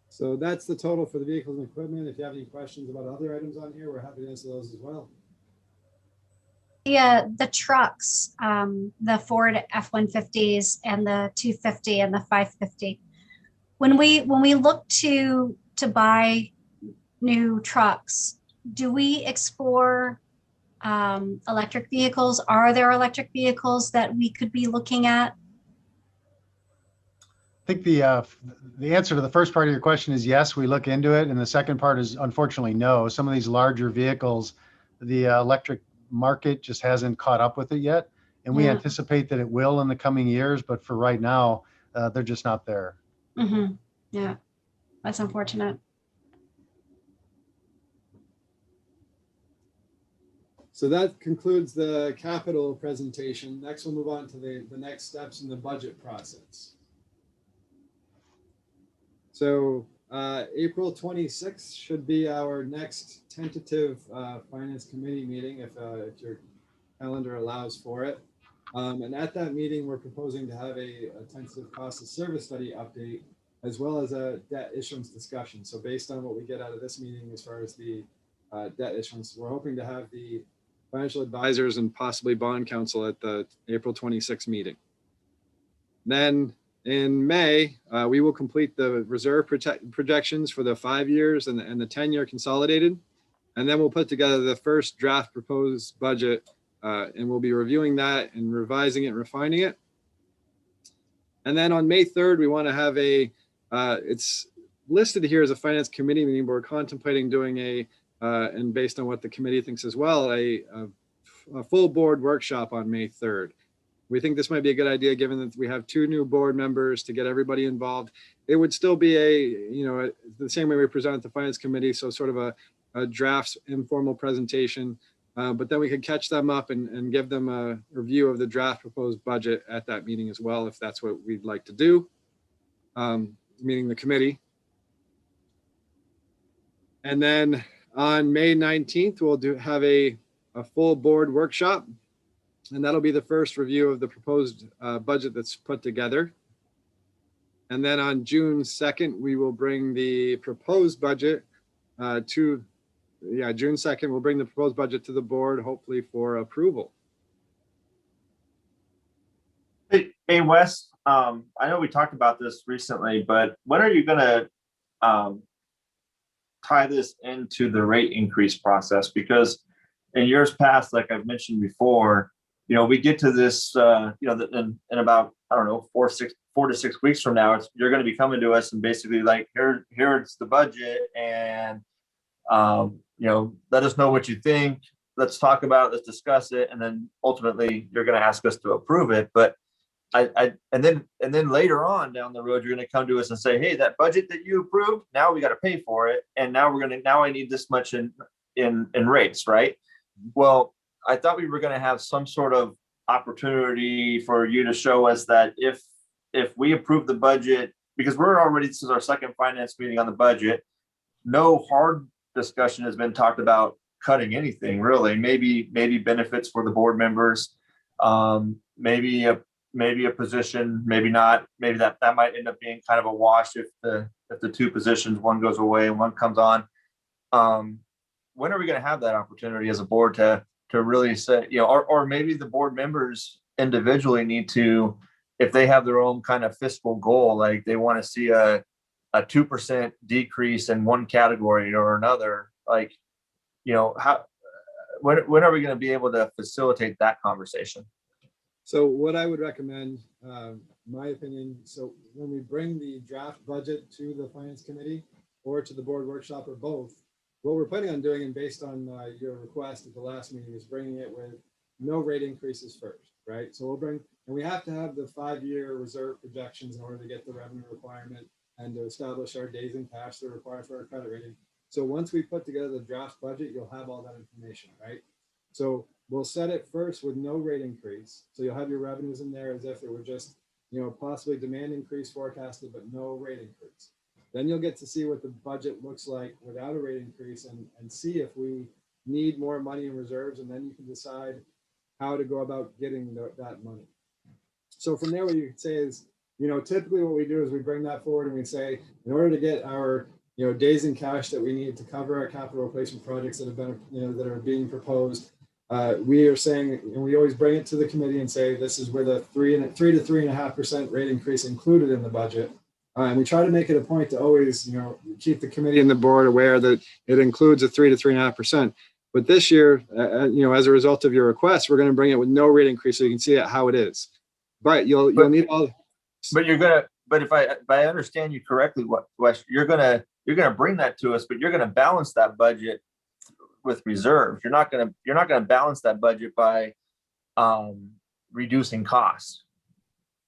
[SPEAKER 3] So that's the total for the vehicles and equipment. If you have any questions about other items on here, we're happy to answer those as well.
[SPEAKER 4] The trucks, the Ford F-150s and the 250 and the 550. When we look to buy new trucks, do we explore electric vehicles? Are there electric vehicles that we could be looking at?
[SPEAKER 2] I think the answer to the first part of your question is yes, we look into it. And the second part is unfortunately no. Some of these larger vehicles, the electric market just hasn't caught up with it yet. And we anticipate that it will in the coming years, but for right now, they're just not there.
[SPEAKER 4] Mm-hmm. Yeah, that's unfortunate.
[SPEAKER 3] So that concludes the capital presentation. Next, we'll move on to the next steps in the budget process. So April 26th should be our next tentative Finance Committee meeting if your calendar allows for it. And at that meeting, we're proposing to have a tentative cost of service study update as well as a debt issuance discussion. So based on what we get out of this meeting, as far as the debt issuance, we're hoping to have the financial advisors and possibly bond counsel at the April 26th meeting. Then in May, we will complete the reserve projections for the 5 years and the 10-year consolidated. And then we'll put together the first draft proposed budget, and we'll be reviewing that and revising it and refining it. And then on May 3rd, we want to have it's listed here as a finance committee meeting, but we're contemplating doing and based on what the committee thinks as well, a full board workshop on May 3rd. We think this might be a good idea, given that we have 2 new board members, to get everybody involved. It would still be the same way we present at the finance committee. So sort of a draft informal presentation, but then we could catch them up and give them a review of the draft proposed budget at that meeting as well, if that's what we'd like to do, meaning the committee. And then on May 19th, we'll have a full board workshop, and that'll be the first review of the proposed budget that's put together. And then on June 2nd, we will bring the proposed budget June 2nd, we'll bring the proposed budget to the board, hopefully for approval.
[SPEAKER 1] Hey, Wes, I know we talked about this recently, but when are you gonna tie this into the rate increase process? Because in years past, like I've mentioned before, we get to this, in about, I don't know, 4 to 6 weeks from now, you're going to be coming to us and basically like, here's the budget, and let us know what you think. Let's talk about it. Let's discuss it, and then ultimately you're going to ask us to approve it. But and then later on down the road, you're going to come to us and say, hey, that budget that you approved, now we got to pay for it, and now I need this much in rates, right? Well, I thought we were going to have some sort of opportunity for you to show us that if we approve the budget, because this is our second finance meeting on the budget, no hard discussion has been talked about cutting anything really. Maybe benefits for the board members, maybe a position, maybe not. Maybe that might end up being kind of a wash if the 2 positions, one goes away and one comes on. When are we going to have that opportunity as a board to really say, or maybe the board members individually need to, if they have their own kind of fiscal goal, like they want to see a 2% decrease in one category or another, like, when are we going to be able to facilitate that conversation?
[SPEAKER 3] So what I would recommend, my opinion, so when we bring the draft budget to the finance committee or to the board workshop or both, what we're planning on doing, and based on your request at the last meeting, is bringing it with no rate increases first, right? So and we have to have the 5-year reserve projections in order to get the revenue requirement and to establish our days in cash that are required for our credit rating. So once we put together the draft budget, you'll have all that information, right? So we'll set it first with no rate increase. So you'll have your revenues in there as if it were just, possibly demand increase forecasted, but no rate increase. Then you'll get to see what the budget looks like without a rate increase and see if we need more money in reserves, and then you can decide how to go about getting that money. So from there, what you can say is, typically what we do is we bring that forward and we say, in order to get our, days in cash that we need to cover our capital replacement projects that have been, that are being proposed, we are saying, and we always bring it to the committee and say, this is with a 3 to 3.5% rate increase included in the budget. And we try to make it a point to always, keep the committee and the board aware that it includes a 3 to 3.5%. But this year, as a result of your request, we're going to bring it with no rate increase, so you can see it how it is. But you'll need all.
[SPEAKER 1] But if I understand you correctly, Wes, you're gonna bring that to us, but you're gonna balance that budget with reserves. You're not gonna balance that budget by reducing costs.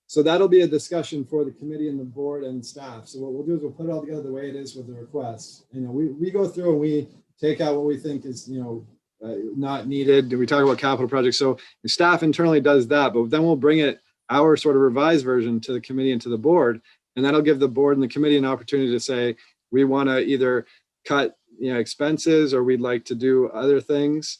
[SPEAKER 3] So that'll be a discussion for the committee and the board and staff. So what we'll do is we'll put it all together the way it is with the requests. We go through and we take out what we think is, not needed. We talk about capital projects. So the staff internally does that, but then we'll bring our sort of revised version to the committee and to the board. And that'll give the board and the committee an opportunity to say, we want to either cut, expenses, or we'd like to do other things,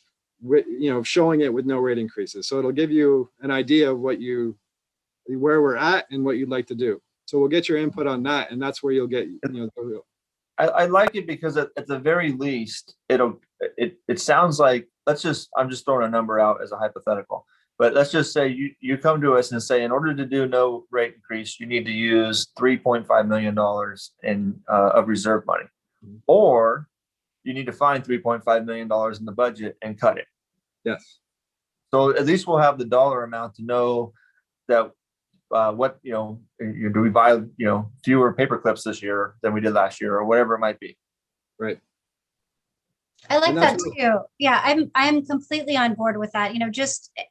[SPEAKER 3] showing it with no rate increases. So it'll give you an idea of where we're at and what you'd like to do. So we'll get your input on that, and that's where you'll get, you know, the real.
[SPEAKER 1] I like it because at the very least, it sounds like, I'm just throwing a number out as a hypothetical, but let's just say you come to us and say, in order to do no rate increase, you need to use $3.5 million of reserve money, or you need to find $3.5 million in the budget and cut it.
[SPEAKER 3] Yes.
[SPEAKER 1] So at least we'll have the dollar amount to know that what, do we buy, fewer paper clips this year than we did last year, or whatever it might be.
[SPEAKER 3] Right.
[SPEAKER 4] I like
[SPEAKER 3] And
[SPEAKER 4] that
[SPEAKER 3] that's
[SPEAKER 4] too. Yeah, I'm completely on board with that.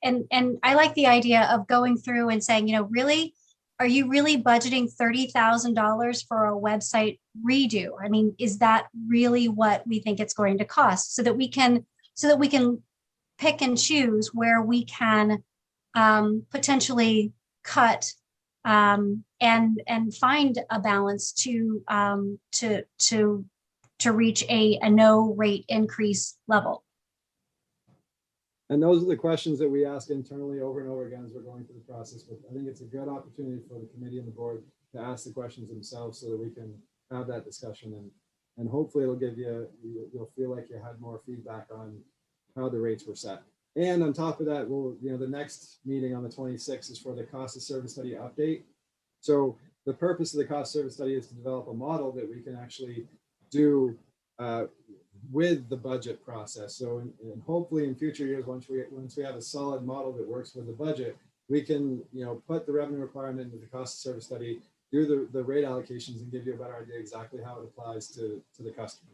[SPEAKER 4] And I like the idea of going through and saying, really, are you really budgeting $30,000 for a website redo? I mean, is that really what we think it's going to cost? So that we can pick and choose where we can potentially cut and find a balance to reach a no rate increase level.
[SPEAKER 3] And those are the questions that we ask internally over and over again as we're going through the process. But I think it's a good opportunity for the committee and the board to ask the questions themselves so that we can have that discussion, and hopefully it'll give you'll feel like you had more feedback on how the rates were set. And on top of that, the next meeting on the 26th is for the cost of service study update. So the purpose of the cost service study is to develop a model that we can actually do with the budget process. So and hopefully in future years, once we have a solid model that works with the budget, we can put the revenue requirement into the cost of service study, do the rate allocations, and give you a better idea exactly how it applies to the customers.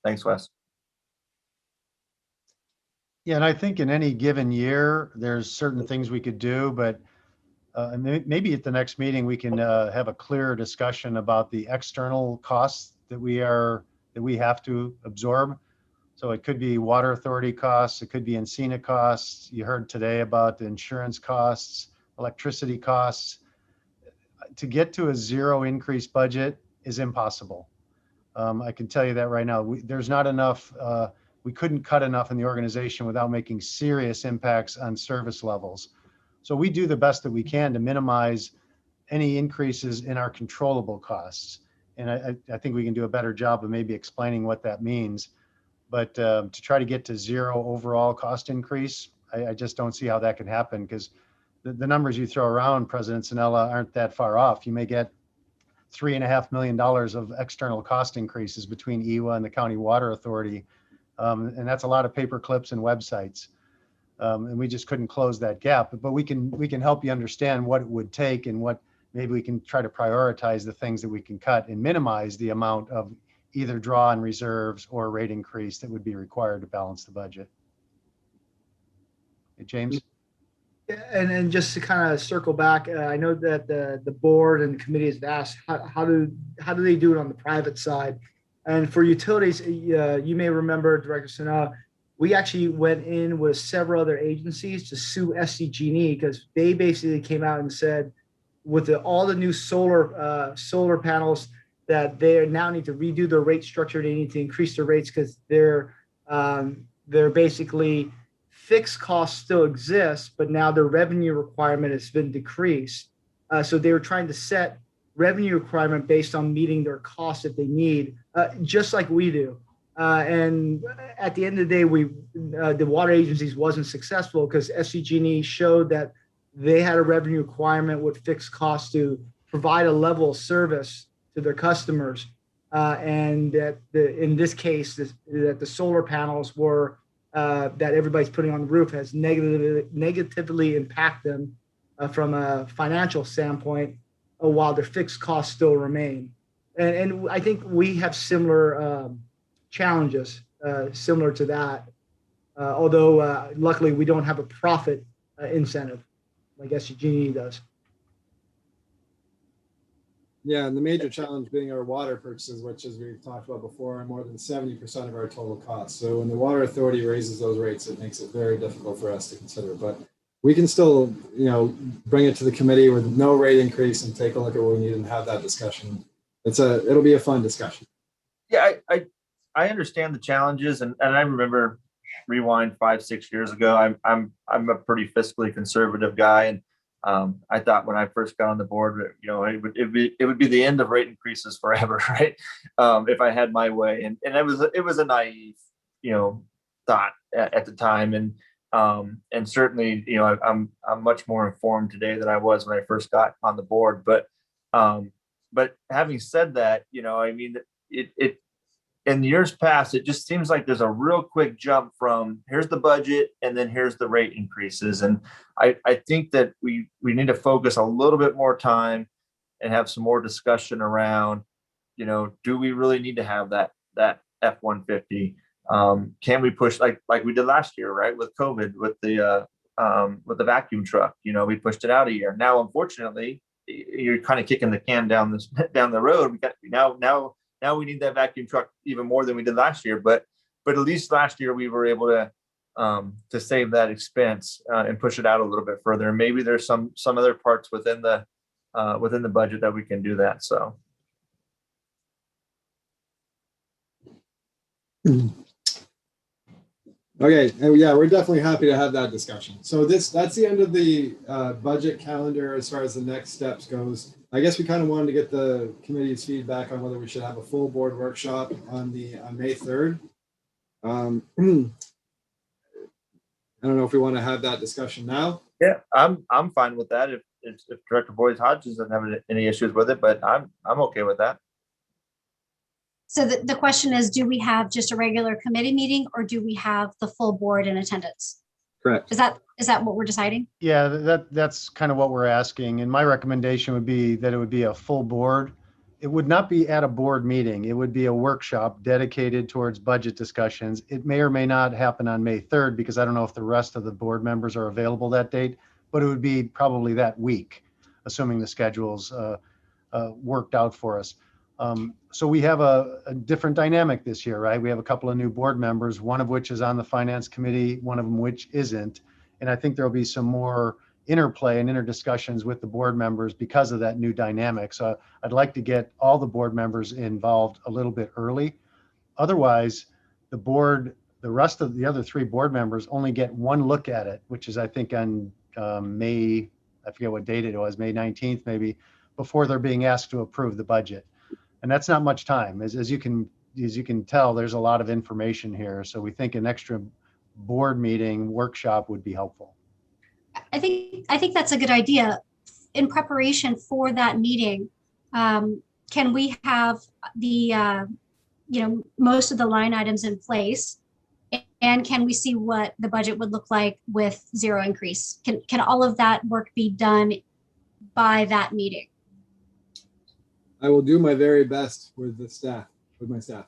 [SPEAKER 1] Thanks, Wes.
[SPEAKER 2] Yeah, and I think in any given year, there's certain things we could do, but maybe at the next meeting, we can have a clearer discussion about the external costs that we have to absorb. So it could be water authority costs, it could be Encina costs. You heard today about the insurance costs, electricity costs. To get to a zero increase budget is impossible. I can tell you that right now. There's not enough, we couldn't cut enough in the organization without making serious impacts on service levels. So we do the best that we can to minimize any increases in our controllable costs. And I think we can do a better job of maybe explaining what that means. But to try to get to zero overall cost increase, I just don't see how that can happen, because the numbers you throw around, President Sanella, aren't that far off. You may get $3.5 million of external cost increases between EWA and the County Water Authority. And that's a lot of paper clips and websites. And we just couldn't close that gap, but we can help you understand what it would take, and what maybe we can try to prioritize the things that we can cut and minimize the amount of either draw on reserves or rate increase that would be required to balance the budget. Hey, James?
[SPEAKER 7] And just to kind of circle back, I know that the board and the committee has asked how do they do it on the private side, and for utilities, you may remember, Director Sanella, we actually went in with several other agencies to sue SCG&E because they basically came out and said, with all the new solar panels, that they now need to redo their rate structure. They need to increase their rates because they're basically fixed costs still exist, but now their revenue requirement has been decreased. So they were trying to set revenue requirement based on meeting their costs that they need, just like we do. And at the end of the day, the water agencies wasn't successful because SCG&E showed that they had a revenue requirement with fixed costs to provide a level of service to their customers, and that in this case, that the solar panels were that everybody's putting on the roof has negatively impact them from a financial standpoint, while their fixed costs still remain. And I think we have similar challenges similar to that, although luckily we don't have a profit incentive like SCG&E does.
[SPEAKER 3] Yeah, and the major challenge being our water purchases, which, as we've talked about before, are more than 70% of our total costs. So when the water authority raises those rates, it makes it very difficult for us to consider. But we can still, bring it to the committee with no rate increase and take a look at what we need and have that discussion. It'll be a fun discussion.
[SPEAKER 1] Yeah, I understand the challenges, and I remember rewind 5-6 years ago, I'm a pretty fiscally conservative guy, and I thought when I first got on the board, you know, it would be the end of rate increases forever, right? If I had my way, and it was a naive, you know, thought at the time, and certainly, you know, I'm much more informed today than I was when I first got on the board. But having said that, you know, I mean, it in years past, it just seems like there's a real quick jump from here's the budget and then here's the rate increases. And I think that we need to focus a little bit more time and have some more discussion around, you know, do we really need to have that F-150? Can we push like we did last year, right? With COVID, with the vacuum truck, you know, we pushed it out a year. Now, unfortunately, you're kind of kicking the can down the road. We got now we need that vacuum truck even more than we did last year. But at least last year we were able to save that expense and push it out a little bit further. And maybe there's some other parts within the budget that we can do that. So.
[SPEAKER 3] Okay, and yeah, we're definitely happy to have that discussion. So that's the end of the budget calendar as far as the next steps goes. I guess we kind of wanted to get the committee's feedback on whether we should have a full board workshop on May 3rd. I don't know if we want to have that discussion now.
[SPEAKER 1] Yeah, I'm fine with that. If Director Boyd Hodges doesn't have any issues with it, but I'm okay with that.
[SPEAKER 4] So the question is, do we have just a regular committee meeting or do we have the full board in attendance?
[SPEAKER 3] Correct.
[SPEAKER 4] Is that what we're deciding?
[SPEAKER 2] Yeah, that's kind of what we're asking. And my recommendation would be that it would be a full board. It would not be at a board meeting. It would be a workshop dedicated towards budget discussions. It may or may not happen on May 3rd because I don't know if the rest of the board members are available that date, but it would be probably that week, assuming the schedule's worked out for us. So we have a different dynamic this year, right? We have a couple of new board members, one of which is on the finance committee, one of them which isn't. And I think there'll be some more interplay and interdiscussions with the board members because of that new dynamic. So I'd like to get all the board members involved a little bit early. Otherwise, the rest of the other 3 board members only get one look at it, which is I think on May, I forget what date it was, May 19th maybe, before they're being asked to approve the budget. And that's not much time. As you can tell, there's a lot of information here. So we think an extra board meeting workshop would be helpful.
[SPEAKER 4] I think that's a good idea. In preparation for that meeting, can we have the most of the line items in place? And can we see what the budget would look like with 0 increase? Can all of that work be done by that meeting?
[SPEAKER 3] I will do my very best with my staff.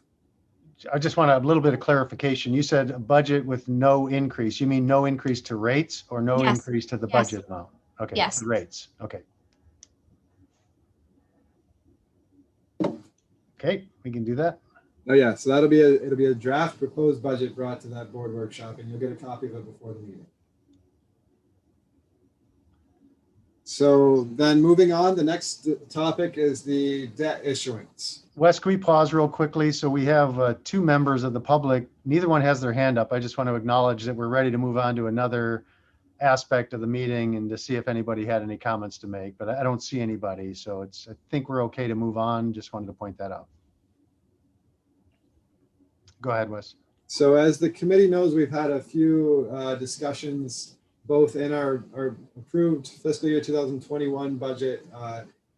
[SPEAKER 2] I just want a little bit of clarification. You said a budget with no increase. You mean no increase to rates or no
[SPEAKER 4] Yes.
[SPEAKER 2] increase to the
[SPEAKER 4] Yes.
[SPEAKER 2] budget amount? Okay.
[SPEAKER 4] Yes.
[SPEAKER 2] Rates. Okay. Okay, we can do that.
[SPEAKER 3] Oh yeah, so it'll be a draft proposed budget brought to that board workshop, and you'll get a copy of it before the meeting. So then moving on, the next topic is the debt issuance.
[SPEAKER 2] Wes, can we pause real quickly? So we have 2 members of the public. Neither one has their hand up. I just want to acknowledge that we're ready to move on to another aspect of the meeting and to see if anybody had any comments to make, but I don't see anybody. So I think we're okay to move on. Just wanted to point that out. Go ahead, Wes.
[SPEAKER 3] So as the committee knows, we've had a few discussions both in our approved fiscal year 2021 budget.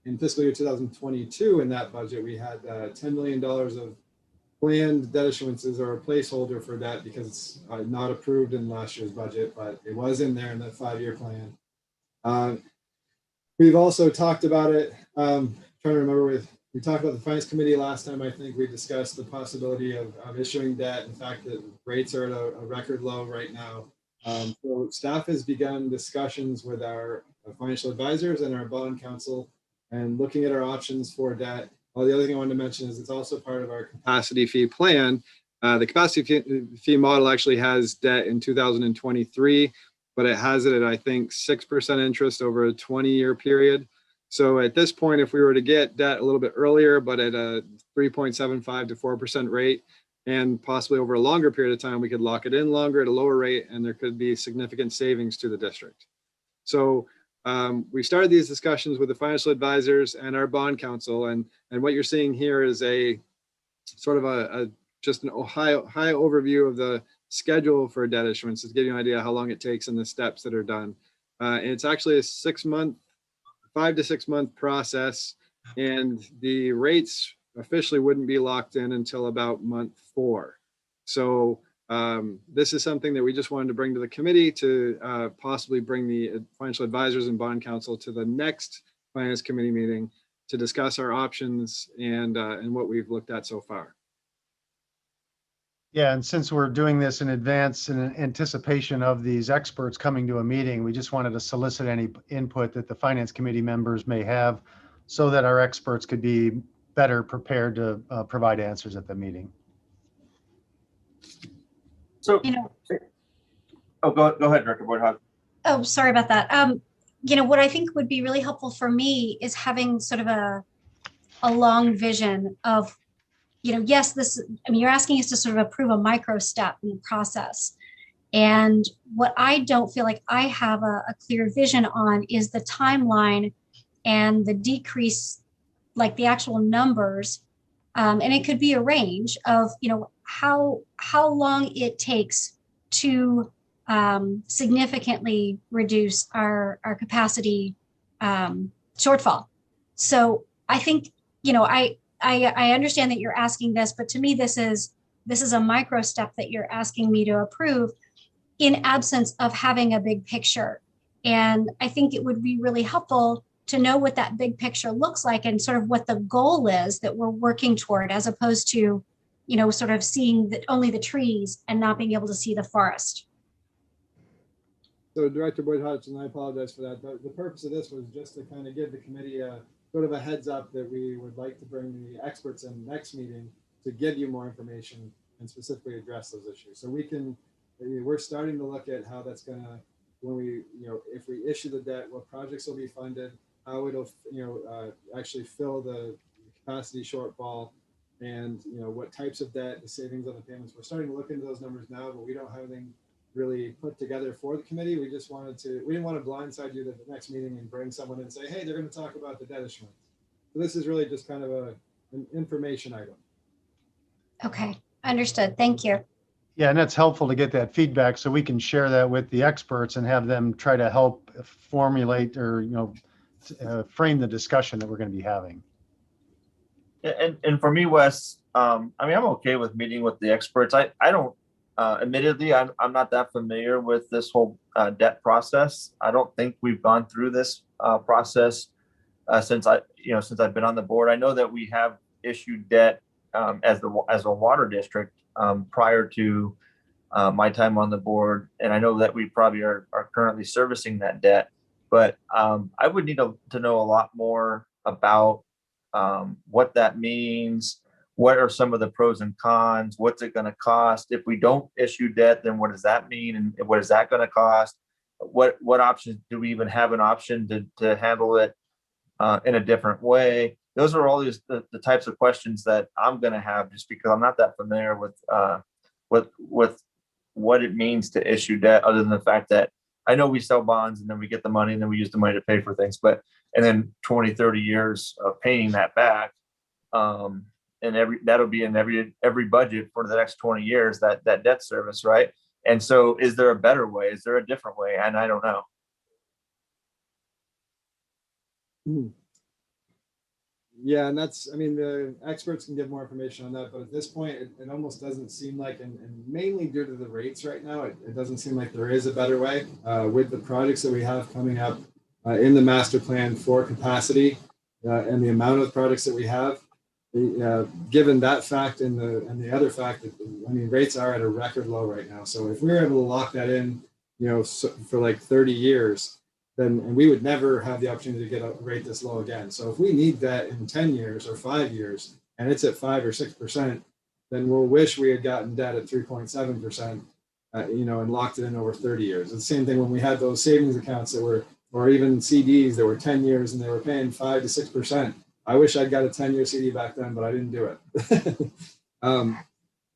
[SPEAKER 3] In fiscal year 2022, in that budget, we had $10 million of planned debt issuances or a placeholder for that because it's not approved in last year's budget, but it was in there in the 5-year plan. We've also talked about it. Trying to remember, we talked about the finance committee last time. I think we discussed the possibility of issuing debt. In fact, the rates are at a record low right now. So staff has begun discussions with our financial advisors and our bond counsel and looking at our options for debt. The other thing I wanted to mention is it's also part of our capacity fee plan. The capacity fee model actually has debt in 2023, but it has it at, I think, 6% interest over a 20-year period. So at this point, if we were to get debt a little bit earlier, but at a 3.75 to 4% rate, and possibly over a longer period of time, we could lock it in longer at a lower rate, and there could be significant savings to the district. So we started these discussions with the financial advisors and our bond counsel, and what you're seeing here is a sort of just an high overview of the schedule for debt issuance to give you an idea how long it takes and the steps that are done. And it's actually a 5 to 6 month process, and the rates officially wouldn't be locked in until about month 4. So this is something that we just wanted to bring to the committee to possibly bring the financial advisors and bond counsel to the next finance committee meeting to discuss our options and what we've looked at so far.
[SPEAKER 2] Yeah, and since we're doing this in advance in anticipation of these experts coming to a meeting, we just wanted to solicit any input that the finance committee members may have so that our experts could be better prepared to provide answers at the meeting.
[SPEAKER 1] So,
[SPEAKER 4] You know,
[SPEAKER 1] go ahead, Director Boyd.
[SPEAKER 4] oh, sorry about that. What I think would be really helpful for me is having sort of a long vision of, yes, you're asking us to sort of approve a micro step in the process. And what I don't feel like I have a clear vision on is the timeline and the decrease, like the actual numbers. And it could be a range of, how long it takes to significantly reduce our capacity shortfall. So I think, I understand that you're asking this, but to me, this is a micro step that you're asking me to approve in absence of having a big picture. And I think it would be really helpful to know what that big picture looks like and sort of what the goal is that we're working toward, as opposed to, sort of seeing only the trees and not being able to see the forest.
[SPEAKER 3] So Director Boyd Hodgson, I apologize for that. The purpose of this was just to kind of give the committee a sort of a heads up that we would like to bring the experts in the next meeting to give you more information and specifically address those issues. So we're starting to look at how that's going to, when we, if we issue the debt, what projects will be funded, how it'll, actually fill the capacity shortfall, and, what types of debt, the savings on the payments. We're starting to look into those numbers now, but we don't have anything really put together for the committee. We didn't want to blindside you to the next meeting and bring someone and say, hey, they're going to talk about the debt issuance. So this is really just kind of an information item.
[SPEAKER 4] Okay, understood. Thank you.
[SPEAKER 2] Yeah, and that's helpful to get that feedback so we can share that with the experts and have them try to help formulate or, frame the discussion that we're going to be having.
[SPEAKER 1] And for me, Wes, I'm okay with meeting with the experts. I don't, admittedly, I'm not that familiar with this whole debt process. I don't think we've gone through this process since I've been on the board. I know that we have issued debt as a water district prior to my time on the board, and I know that we probably are currently servicing that debt. But I would need to know a lot more about what that means. What are some of the pros and cons? What's it going to cost? If we don't issue debt, then what does that mean? And what is that going to cost? What options do we even have an option to handle it in a different way? Those are all the types of questions that I'm going to have, just because I'm not that familiar with what it means to issue debt, other than the fact that I know we sell bonds and then we get the money and then we use the money to pay for things, and then 20, 30 years of paying that back. And that'll be in every budget for the next 20 years, that debt service, right? And so is there a better way? Is there a different way? And I don't know.
[SPEAKER 3] Yeah, and the experts can give more information on that, but at this point, it almost doesn't seem like, and mainly due to the rates right now, it doesn't seem like there is a better way with the projects that we have coming up in the master plan for capacity and the amount of projects that we have. Given that fact and the other fact that rates are at a record low right now. So if we were able to lock that in, for like 30 years, then we would never have the opportunity to get a rate this low again. So if we need that in 10 years or 5 years and it's at 5 or 6%, then we'll wish we had gotten debt at 3.7%, and locked it in over 30 years. It's the same thing when we had those savings accounts that were, or even CDs that were 10 years and they were paying 5 to 6%. I wish I'd got a 10-year CD back then, but I didn't do it.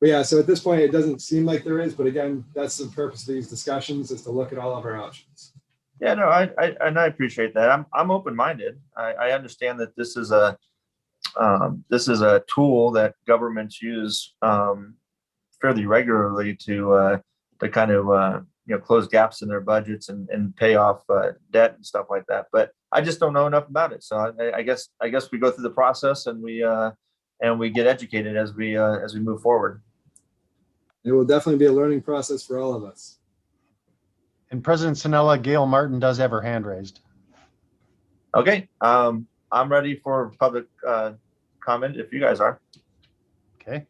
[SPEAKER 3] But yeah, so at this point, it doesn't seem like there is, but again, that's the purpose of these discussions, is to look at all of our options.
[SPEAKER 1] Yeah, no, I appreciate that. I'm open-minded. I understand that this is a tool that governments use fairly regularly to kind of close gaps in their budgets and pay off debt and stuff like that. But I just don't know enough about it. So I guess we go through the process and we get educated as we move forward.
[SPEAKER 3] It will definitely be a learning process for all of us.
[SPEAKER 2] And President Sinella, Gail Martin does have her hand raised.
[SPEAKER 1] Okay, I'm ready for public comment if you guys are.
[SPEAKER 2] Okay.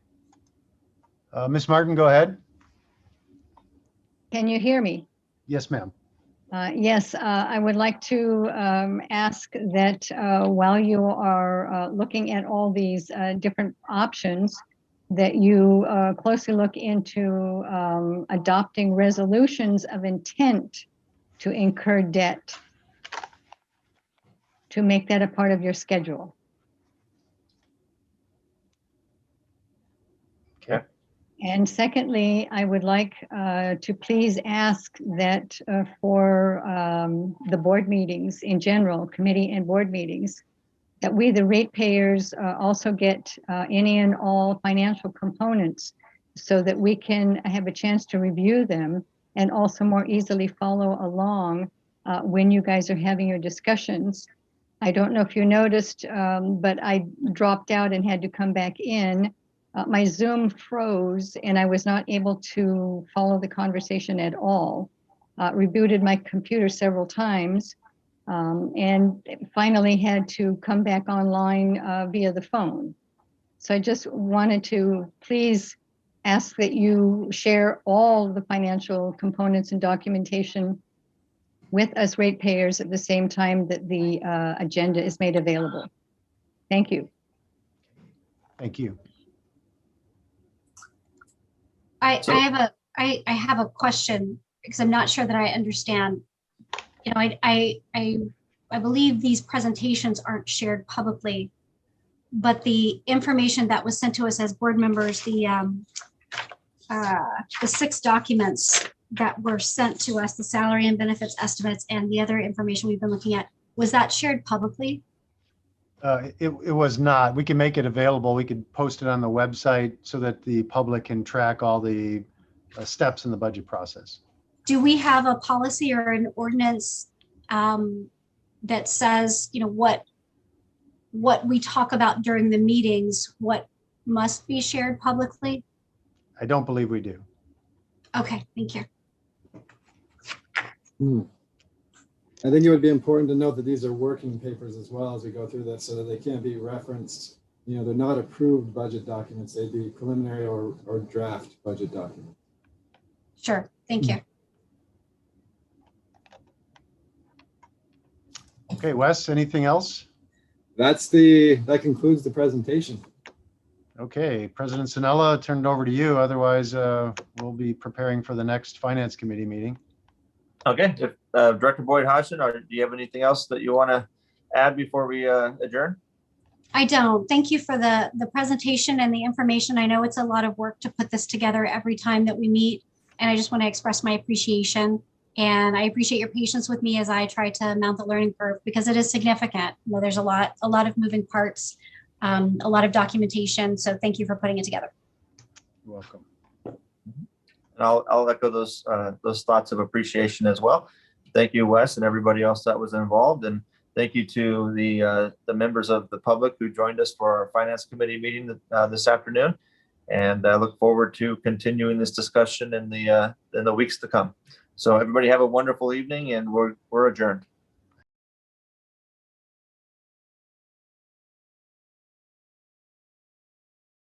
[SPEAKER 2] Ms. Martin, go ahead.
[SPEAKER 8] Can you hear me?
[SPEAKER 2] Yes, ma'am.
[SPEAKER 8] Yes, I would like to ask that while you are looking at all these different options, that you closely look into adopting resolutions of intent to incur debt, to make that a part of your schedule.
[SPEAKER 2] Okay.
[SPEAKER 8] And secondly, I would like to please ask that for the board meetings in general, committee and board meetings, that we, the ratepayers, also get any and all financial components so that we can have a chance to review them and also more easily follow along when you guys are having your discussions. I don't know if you noticed, but I dropped out and had to come back in. My Zoom froze and I was not able to follow the conversation at all. Rebooted my computer several times and finally had to come back online via the phone. So I just wanted to please ask that you share all the financial components and documentation with us ratepayers at the same time that the agenda is made available. Thank you.
[SPEAKER 2] Thank you.
[SPEAKER 4] I have a question because I'm not sure that I understand. You know, I believe these presentations aren't shared publicly, but the information that was sent to us as board members, the 6 documents that were sent to us, the salary and benefits estimates and the other information we've been looking at, was that shared publicly?
[SPEAKER 2] It was not. We can make it available. We could post it on the website so that the public can track all the steps in the budget process.
[SPEAKER 4] Do we have a policy or an ordinance that says, you know, what we talk about during the meetings, what must be shared publicly?
[SPEAKER 2] I don't believe we do.
[SPEAKER 4] Okay, thank you.
[SPEAKER 3] I think it would be important to note that these are working papers as well as we go through this, so that they can't be referenced. You know, they're not approved budget documents. They'd be preliminary or draft budget documents.
[SPEAKER 4] Sure, thank you.
[SPEAKER 2] Okay, Wes, anything else?
[SPEAKER 3] That concludes the presentation.
[SPEAKER 2] Okay, President Sinella, turn it over to you. Otherwise, we'll be preparing for the next Finance Committee meeting.
[SPEAKER 1] Okay, if Director Boyd Hodgson, or do you have anything else that you want to add before we adjourn?
[SPEAKER 4] I don't. Thank you for the presentation and the information. I know it's a lot of work to put this together every time that we meet, and I just want to express my appreciation. And I appreciate your patience with me as I try to mount the learning curve, because it is significant. You know, there's a lot of moving parts, a lot of documentation. So thank you for putting it together.
[SPEAKER 2] You're welcome.
[SPEAKER 1] And I'll echo those thoughts of appreciation as well. Thank you, Wes, and everybody else that was involved, and thank you to the members of the public who joined us for our Finance Committee meeting this afternoon. And I look forward to continuing this discussion in the weeks to come. So everybody have a wonderful evening, and we're adjourned.